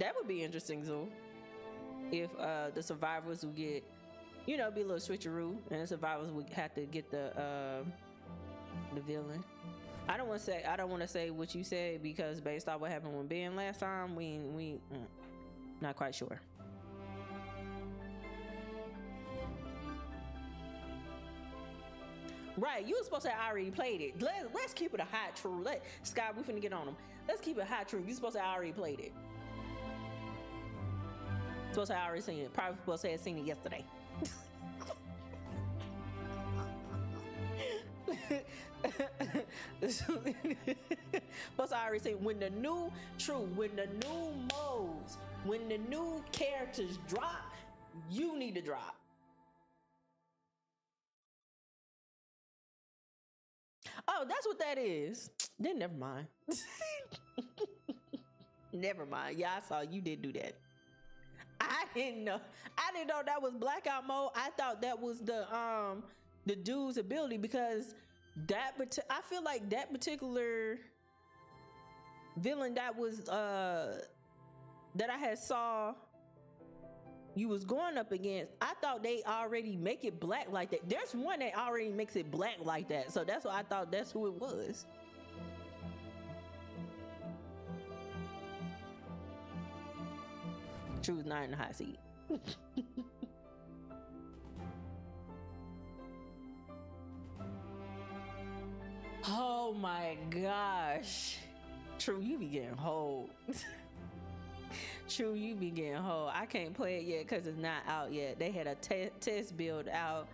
That would be interesting, Zoo. If the survivors would get, be a little switcheroo, and the survivors would have to get the villain. I don't want to say what you said because based on what happened with Ben last time, we not quite sure. Right, you were supposed to have already played it. Let's keep it a hot true. Sky, we finna get on them. Let's keep it hot true. You supposed to have already played it. Supposed to have already seen it. Probably supposed to have seen it yesterday. Supposed to already say when the new modes, when the new characters drop, you need to drop. Oh, that's what that is. Then never mind. Never mind. Yeah, I saw you did do that. I didn't know that was blackout mode. I thought that was the dude's ability because I feel like that particular villain that was that I had saw you was going up against, I thought they already make it black like that. There's one that already makes it black like that, so that's why I thought that's who it was. True's not in the hot seat. Oh my gosh. True, you be getting hold. True, you be getting hold. I can't play it yet because it's not out yet. They had a test build out,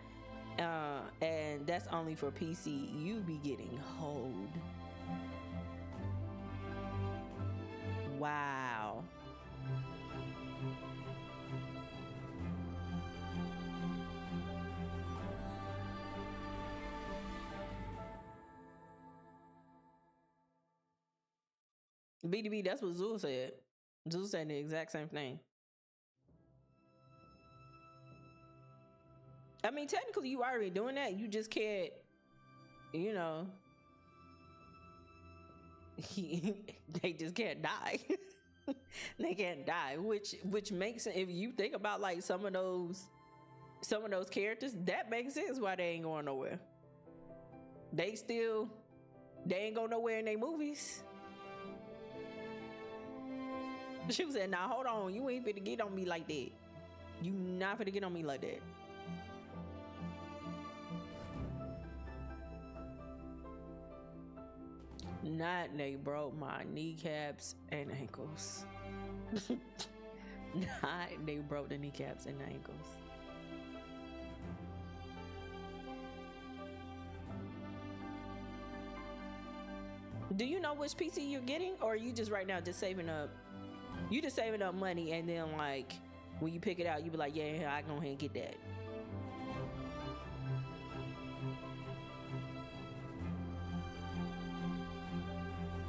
and that's only for PC. You be getting hold. Wow. BDB, that's what Zul said. Zul said the exact same thing. I mean, technically, you already doing that. You just can't, they just can't die. They can't die, which makes sense. If you think about like some of those characters, that makes sense why they ain't going nowhere. They ain't going nowhere in their movies. She said, "Now hold on, you ain't finna get on me like that. You not finna get on me like that." Not they broke my kneecaps and ankles. Not they broke the kneecaps and ankles. Do you know which PC you're getting, or are you just right now just saving up? You just saving up money, and then like when you pick it out, you be like, "Yeah, I go ahead and get that."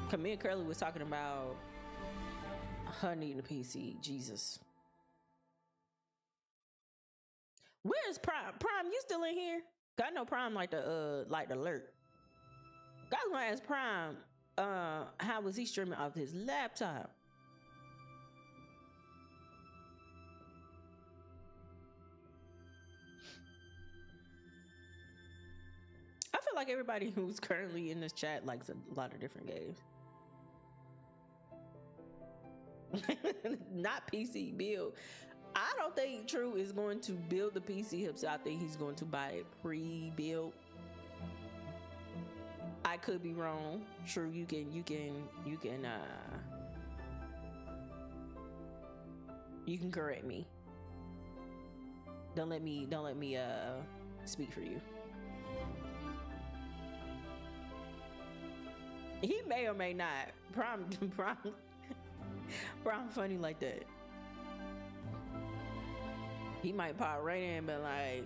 Cause me and Curly was talking about her needing a PC. Jesus. Where's Prime? Prime, you still in here? Cause I know Prime like the alert. I was gonna ask Prime, how was he streaming off his laptop? I feel like everybody who's currently in this chat likes a lot of different games. Not PC build. I don't think True is going to build the PC himself. I think he's going to buy it pre-built. I could be wrong. True, you can correct me. Don't let me speak for you. He may or may not. Prime funny like that. He might pop right in, but like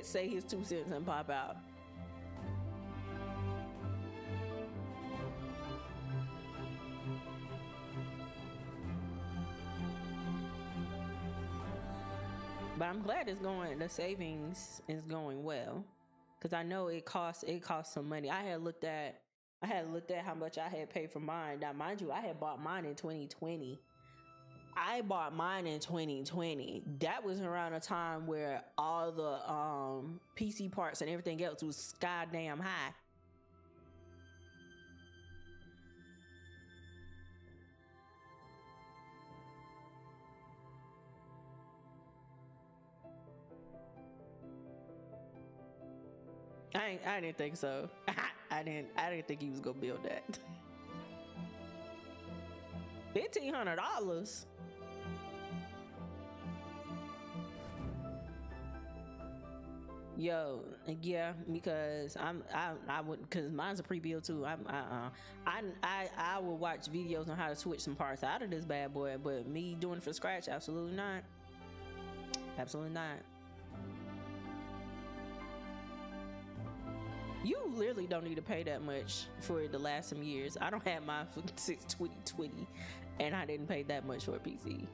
say his 2 cents and pop out. But I'm glad it's going. The savings is going well, because I know it costs some money. I had looked at how much I had paid for mine. Now, mind you, I had bought mine in 2020. I bought mine in 2020. That was around a time where all the PC parts and everything else was sky damn high. I didn't think so. I didn't think he was gonna build that. $1,500. Yo, yeah, because I would, because mine's a pre-build too. I will watch videos on how to switch some parts out of this bad boy, but me doing it from scratch, absolutely not. Absolutely not. You literally don't need to pay that much for it to last some years. I don't have mine since 2020, and I didn't pay that much for a PC.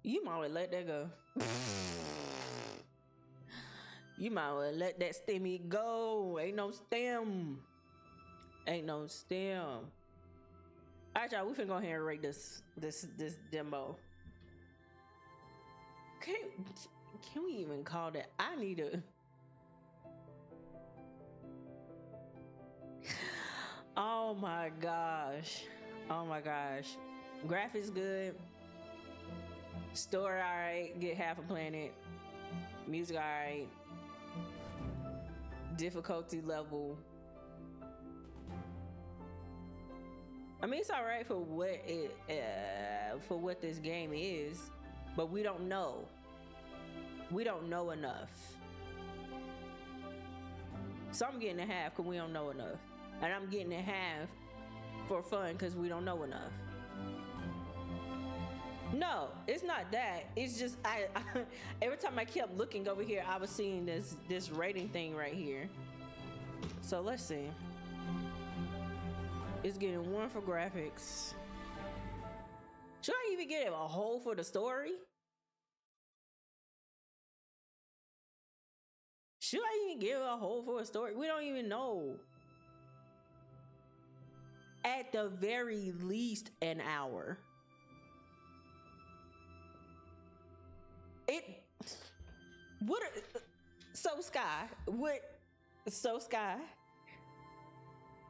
You might well let that go. You might well let that stemmy go. Ain't no stem. Ain't no stem. All right, y'all. We finna go ahead and rate this demo. Can we even call that? I need a. Oh my gosh. Oh my gosh. Graphics good. Story alright. Get half a planet. Music alright. Difficulty level. I mean, it's alright for what this game is, but we don't know. We don't know enough. So I'm getting a half because we don't know enough, and I'm getting a half for fun because we don't know enough. No, it's not that. It's just I every time I kept looking over here, I was seeing this rating thing right here. So let's see. It's getting 1 for graphics. Should I even get a whole for the story? Should I even give a whole for a story? We don't even know. At the very least, an hour. Sky,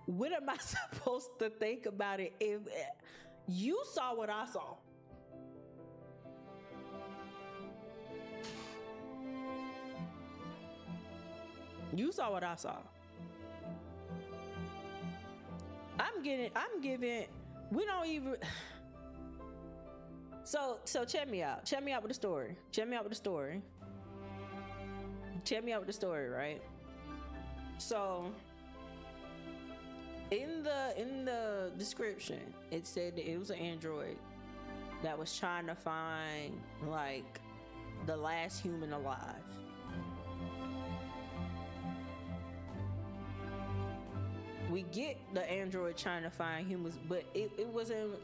what am I supposed to think about it if you saw what I saw? You saw what I saw. I'm giving, we don't even. So check me out. Check me out with the story. Right? So in the description, it said that it was an android that was trying to find like the last human alive. We get the android trying to find humans, but it wasn't.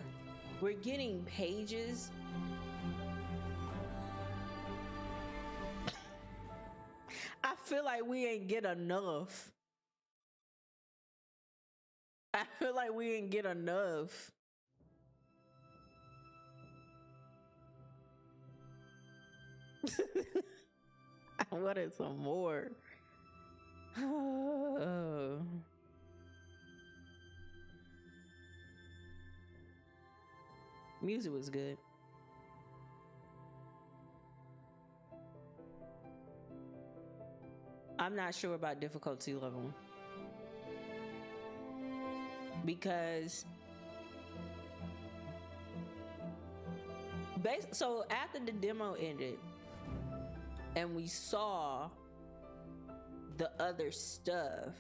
We're getting pages. I feel like we ain't get enough. I wanted some more. Music was good. I'm not sure about difficulty level because so after the demo ended and we saw the other stuff,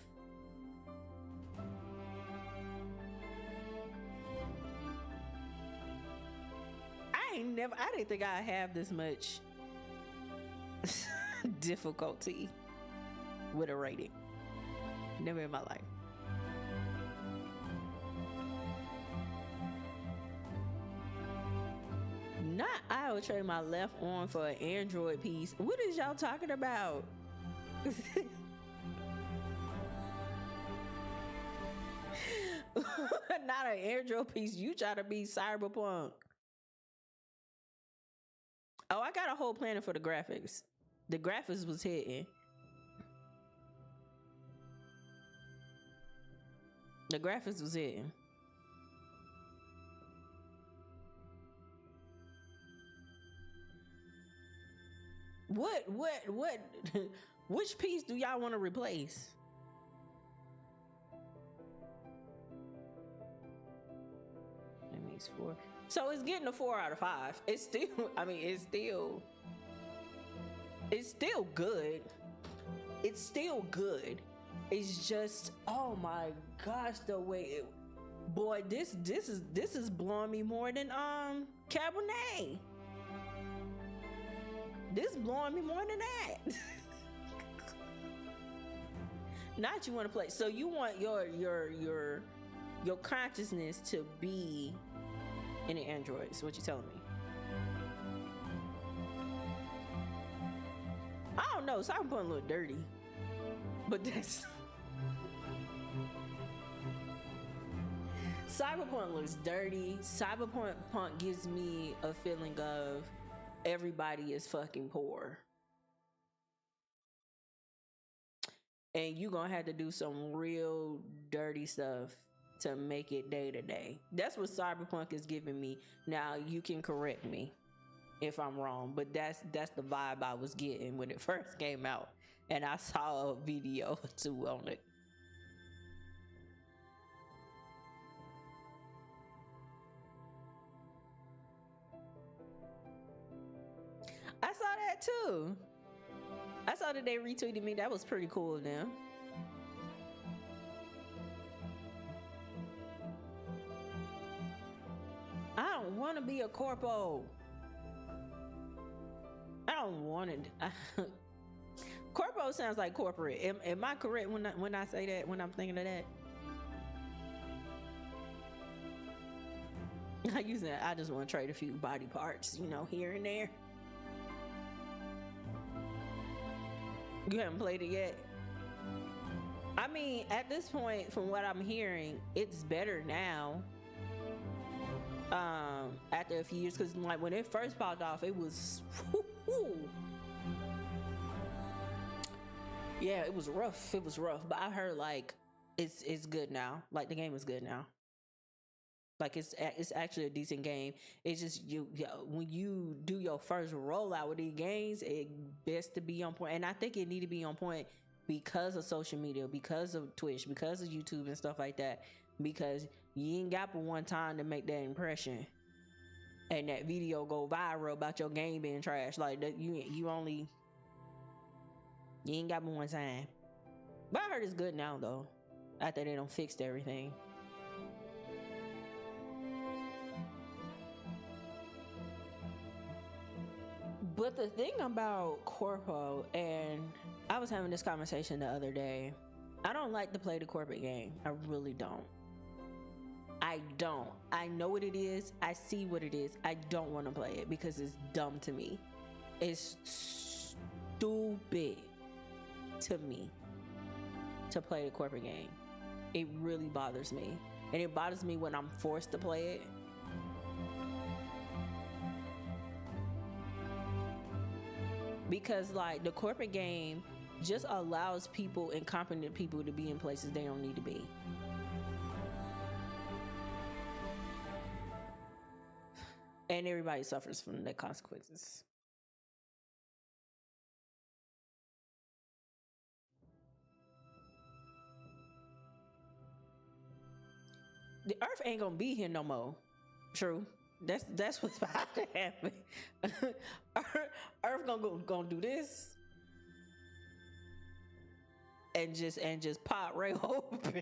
I I didn't think I'd have this much difficulty with a rating. Never in my life. Not I would trade my left arm for an Android piece. What is y'all talking about? Not an Android piece. You try to be cyberpunk. Oh, I got a whole planner for the graphics. The graphics was hitting. The graphics was hitting. What which piece do y'all want to replace? That makes 4. So it's getting a 4 out of 5. It's still, I mean, it's still good. It's still good. It's just, oh my gosh, the way it, boy, this is blowing me more than Cabernet. This blowing me more than that. Not you want to play. So you want your consciousness to be in the Android. Is what you're telling me? I don't know. Cyberpunk a little dirty, but that's Cyberpunk looks dirty. Cyberpunk gives me a feeling of everybody is fucking poor. And you gonna have to do some real dirty stuff to make it day to day. That's what Cyberpunk is giving me. Now you can correct me if I'm wrong, but that's the vibe I was getting when it first came out, and I saw a video or two on it. I saw that too. I saw that they retweeted me. That was pretty cool of them. I don't want to be a corpo. I don't want it. Corpo sounds like corporate. Am I correct when I say that, when I'm thinking of that? I just want to trade a few body parts, here and there. You haven't played it yet? I mean, at this point, from what I'm hearing, it's better now. After a few years, because like when it first popped off, it was yeah, it was rough. It was rough, but I heard like it's good now. Like the game is good now. Like it's actually a decent game. It's just when you do your first rollout with these games, it best to be on point. And I think it need to be on point because of social media, because of Twitch, because of YouTube and stuff like that. Because you ain't got but one time to make that impression, and that video go viral about your game being trash. Like that, you ain't got but one time. But I heard it's good now though. After they done fixed everything. But the thing about Corpo, and I was having this conversation the other day, I don't like to play the corporate game. I really don't. I don't. I know what it is. I see what it is. I don't want to play it because it's dumb to me. It's stupid to me to play the corporate game. It really bothers me. And it bothers me when I'm forced to play it. Because like the corporate game just allows people, incompetent people, to be in places they don't need to be. And everybody suffers from the consequences. The earth ain't gonna be here no more. True. That's what's about to happen. Earth gonna do this and just pop right open.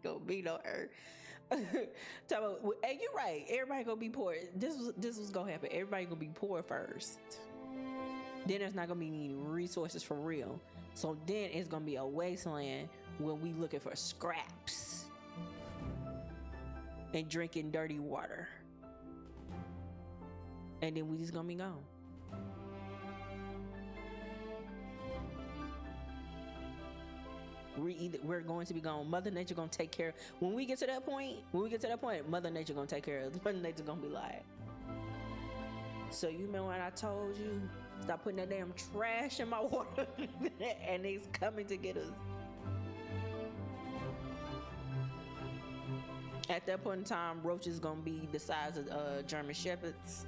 Gonna be no Earth. And you're right. Everybody gonna be poor. This was gonna happen. Everybody gonna be poor first. Then there's not gonna be any resources for real. So then it's gonna be a wasteland when we looking for scraps and drinking dirty water. And then we just gonna be gone. We're going to be gone. Mother Nature gonna take care. When we get to that point, Mother Nature gonna take care of it. Mother Nature gonna be like, so you remember when I told you stop putting that damn trash in my water? And it's coming to get us. At that point in time, roaches gonna be the size of German shepherds.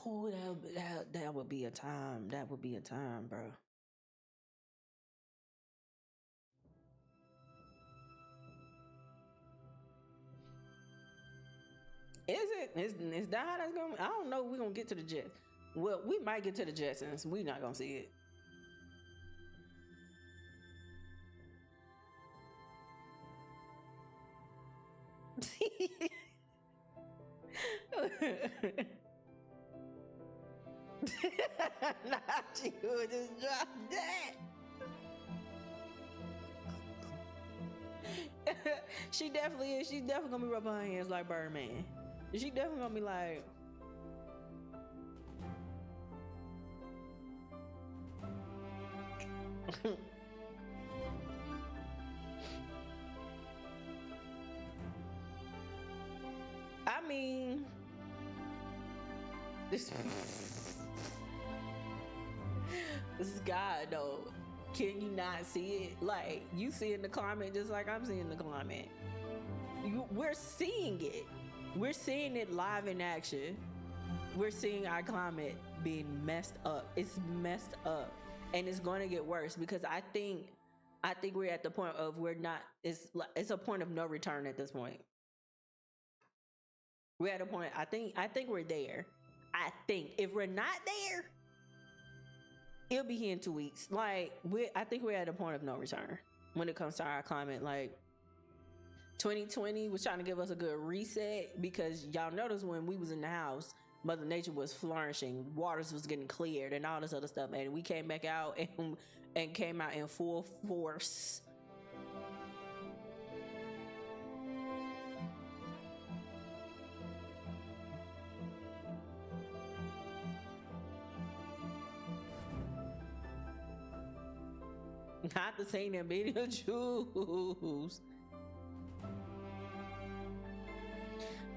Oh, that would be a time. That would be a time, bro. Is it? Is that how that's going? I don't know. We're gonna get to the Jets. Well, we might get to the Jetsons. We're not gonna see it. Not you. Just drop that. She definitely is. She's definitely gonna be rubbing her hands like Birdman. She definitely gonna be like, I mean, this is God though. Can you not see it? Like, you seeing the climate just like I'm seeing the climate. We're seeing it. We're seeing it live in action. We're seeing our climate being messed up. It's messed up, and it's going to get worse because I think we're at the point of we're not. It's a point of no return at this point. We're at a point. I think we're there. I think if we're not there, it'll be here in 2 weeks. Like I think we're at a point of no return when it comes to our climate. Like 2020 was trying to give us a good reset because y'all noticed when we was in the house, Mother Nature was flourishing, waters was getting cleared, and all this other stuff, and we came back out and came out in full force. Not the same video juice.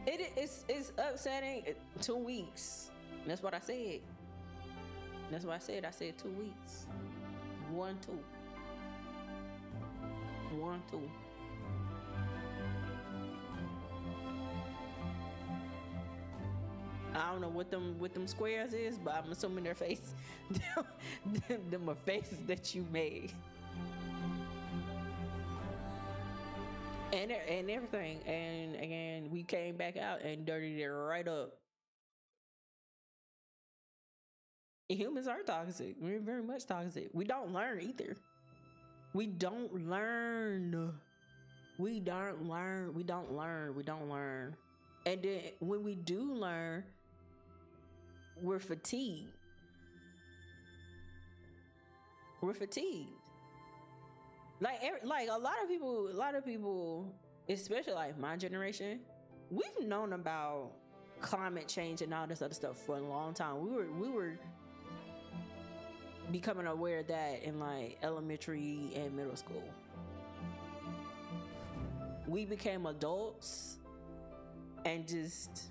It's upsetting. 2 weeks. That's what I said. That's what I said. I said 2 weeks. 1, 2. 1, 2. I don't know what them squares is, but I'm assuming their face. them are faces that you made. And everything, and again, we came back out and dirtied it right up. Humans are toxic. We're very much toxic. We don't learn either. We don't learn. We don't learn. We don't learn. We don't learn. And then when we do learn, we're fatigued. We're fatigued. Like a lot of people, especially like my generation, we've known about climate change and all this other stuff for a long time. We were becoming aware of that in like elementary and middle school. We became adults and just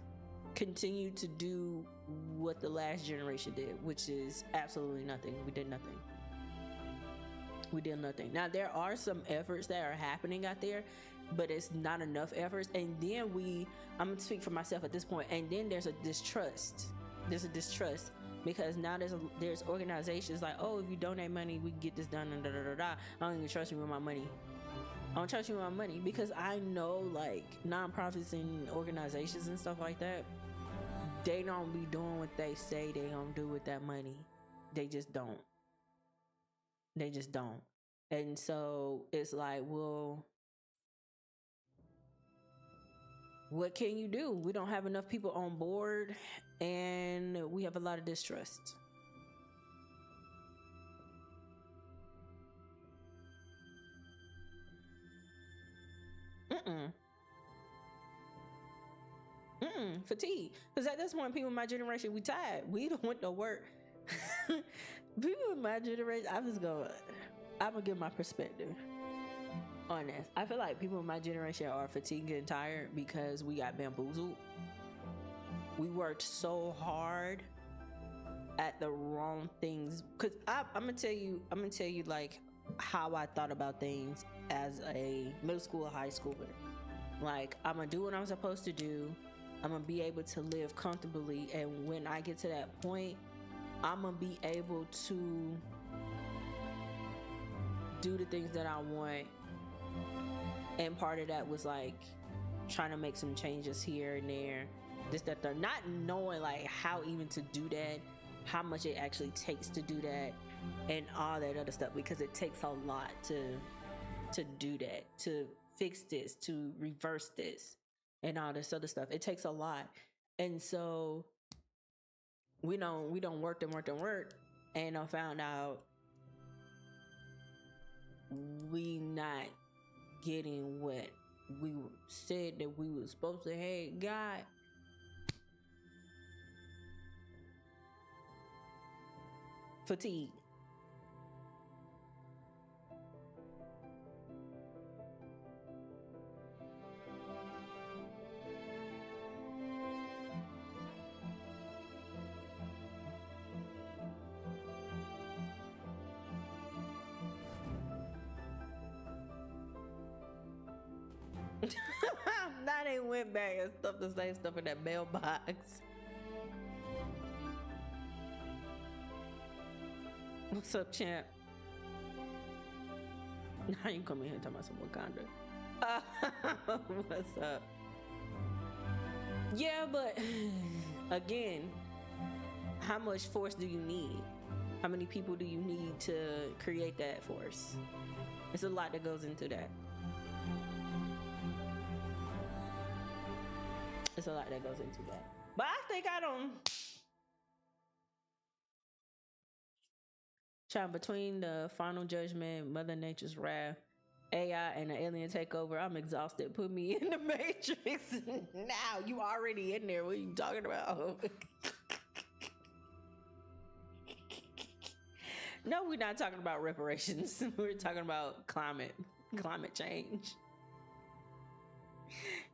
continued to do what the last generation did, which is absolutely nothing. We did nothing. We did nothing. Now there are some efforts that are happening out there, but it's not enough efforts. And then I'm gonna speak for myself at this point. And then there's a distrust. There's a distrust because now there's organizations like, oh, if you donate money, we can get this done. And I don't even trust you with my money. I don't trust you with my money because I know like nonprofits and organizations and stuff like that, they don't be doing what they say they gonna do with that money. They just don't. They just don't. And so it's like, well, what can you do? We don't have enough people on board, and we have a lot of distrust. Fatigue. Because at this point, people in my generation, we tired. We don't want to work. People in my generation, I'm gonna give my perspective on this. I feel like people in my generation are fatigued and tired because we got bamboozled. We worked so hard at the wrong things. Cause I'm gonna tell you like how I thought about things as a middle school or high schooler. Like, I'm gonna do what I'm supposed to do. I'm gonna be able to live comfortably, and when I get to that point, I'm gonna be able to do the things that I want. And part of that was like trying to make some changes here and there, this, that, they're not knowing like how even to do that, how much it actually takes to do that, and all that other stuff, because it takes a lot to do that, to fix this, to reverse this, and all this other stuff. It takes a lot. And so we don't work, and I found out we not getting what we said that we were supposed to have got. Fatigue. Now they went back and stuffed the same stuff in that mailbox. What's up, champ? Now you come in here and talk about some Wakanda. What's up? Yeah, but again, how much force do you need? How many people do you need to create that force? It's a lot that goes into that. It's a lot that goes into that. But I think I don't. Child, between the final judgment, Mother Nature's wrath, AI, and the alien takeover, I'm exhausted. Put me in the Matrix now. You already in there. What are you talking about? No, we're not talking about reparations. We're talking about climate change.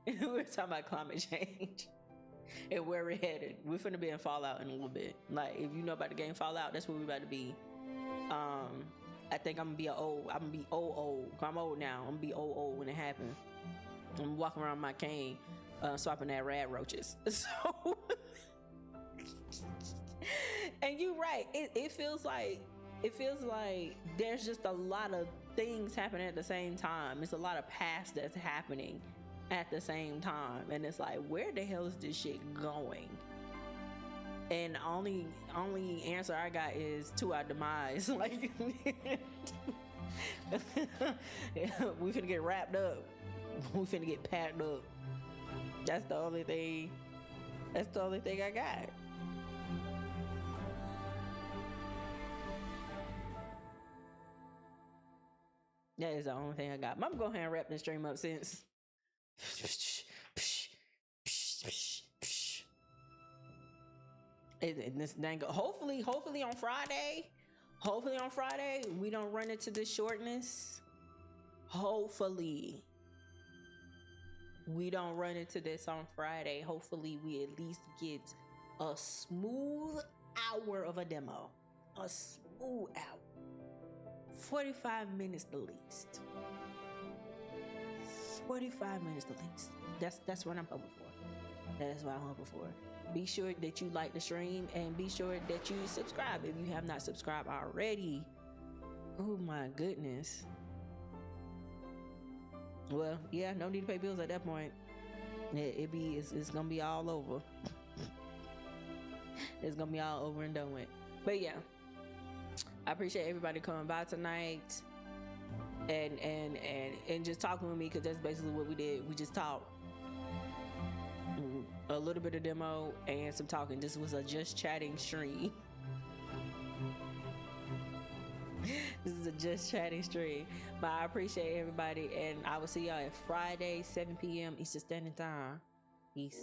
We're talking about climate change and where we're headed. We're finna be in Fallout in a little bit. Like, if you know about the game Fallout, that's where we're about to be. I think I'm gonna be old. I'm old now. I'm gonna be old when it happens. I'm walking around my cane, swapping at rad roaches. So, and you're right. It feels like there's just a lot of things happening at the same time. It's a lot of past that's happening at the same time, and it's like, where the hell is this shit going? And only answer I got is to our demise. Like, we finna get wrapped up. We finna get packed up. That's the only thing I got. That is the only thing I got. I'm gonna go ahead and wrap this stream up since. And this dang, hopefully on Friday we don't run into this shortness. Hopefully we don't run into this on Friday. Hopefully we at least get a smooth hour of a demo. A smooth hour. 45 minutes the least. 45 minutes the least. That's what I'm hoping for. That is what I'm hoping for. Be sure that you like the stream, and be sure that you subscribe if you have not subscribed already. Oh my goodness. Well, yeah, no need to pay bills at that point. It's gonna be all over. It's gonna be all over and done with. But yeah, I appreciate everybody coming by tonight. and just talking with me, because that's basically what we did. We just talked. A little bit of demo and some talking. This was a just chatting stream. This is a just chatting stream. But I appreciate everybody, and I will see y'all at Friday, 7 p.m. Eastern Standard Time. Peace.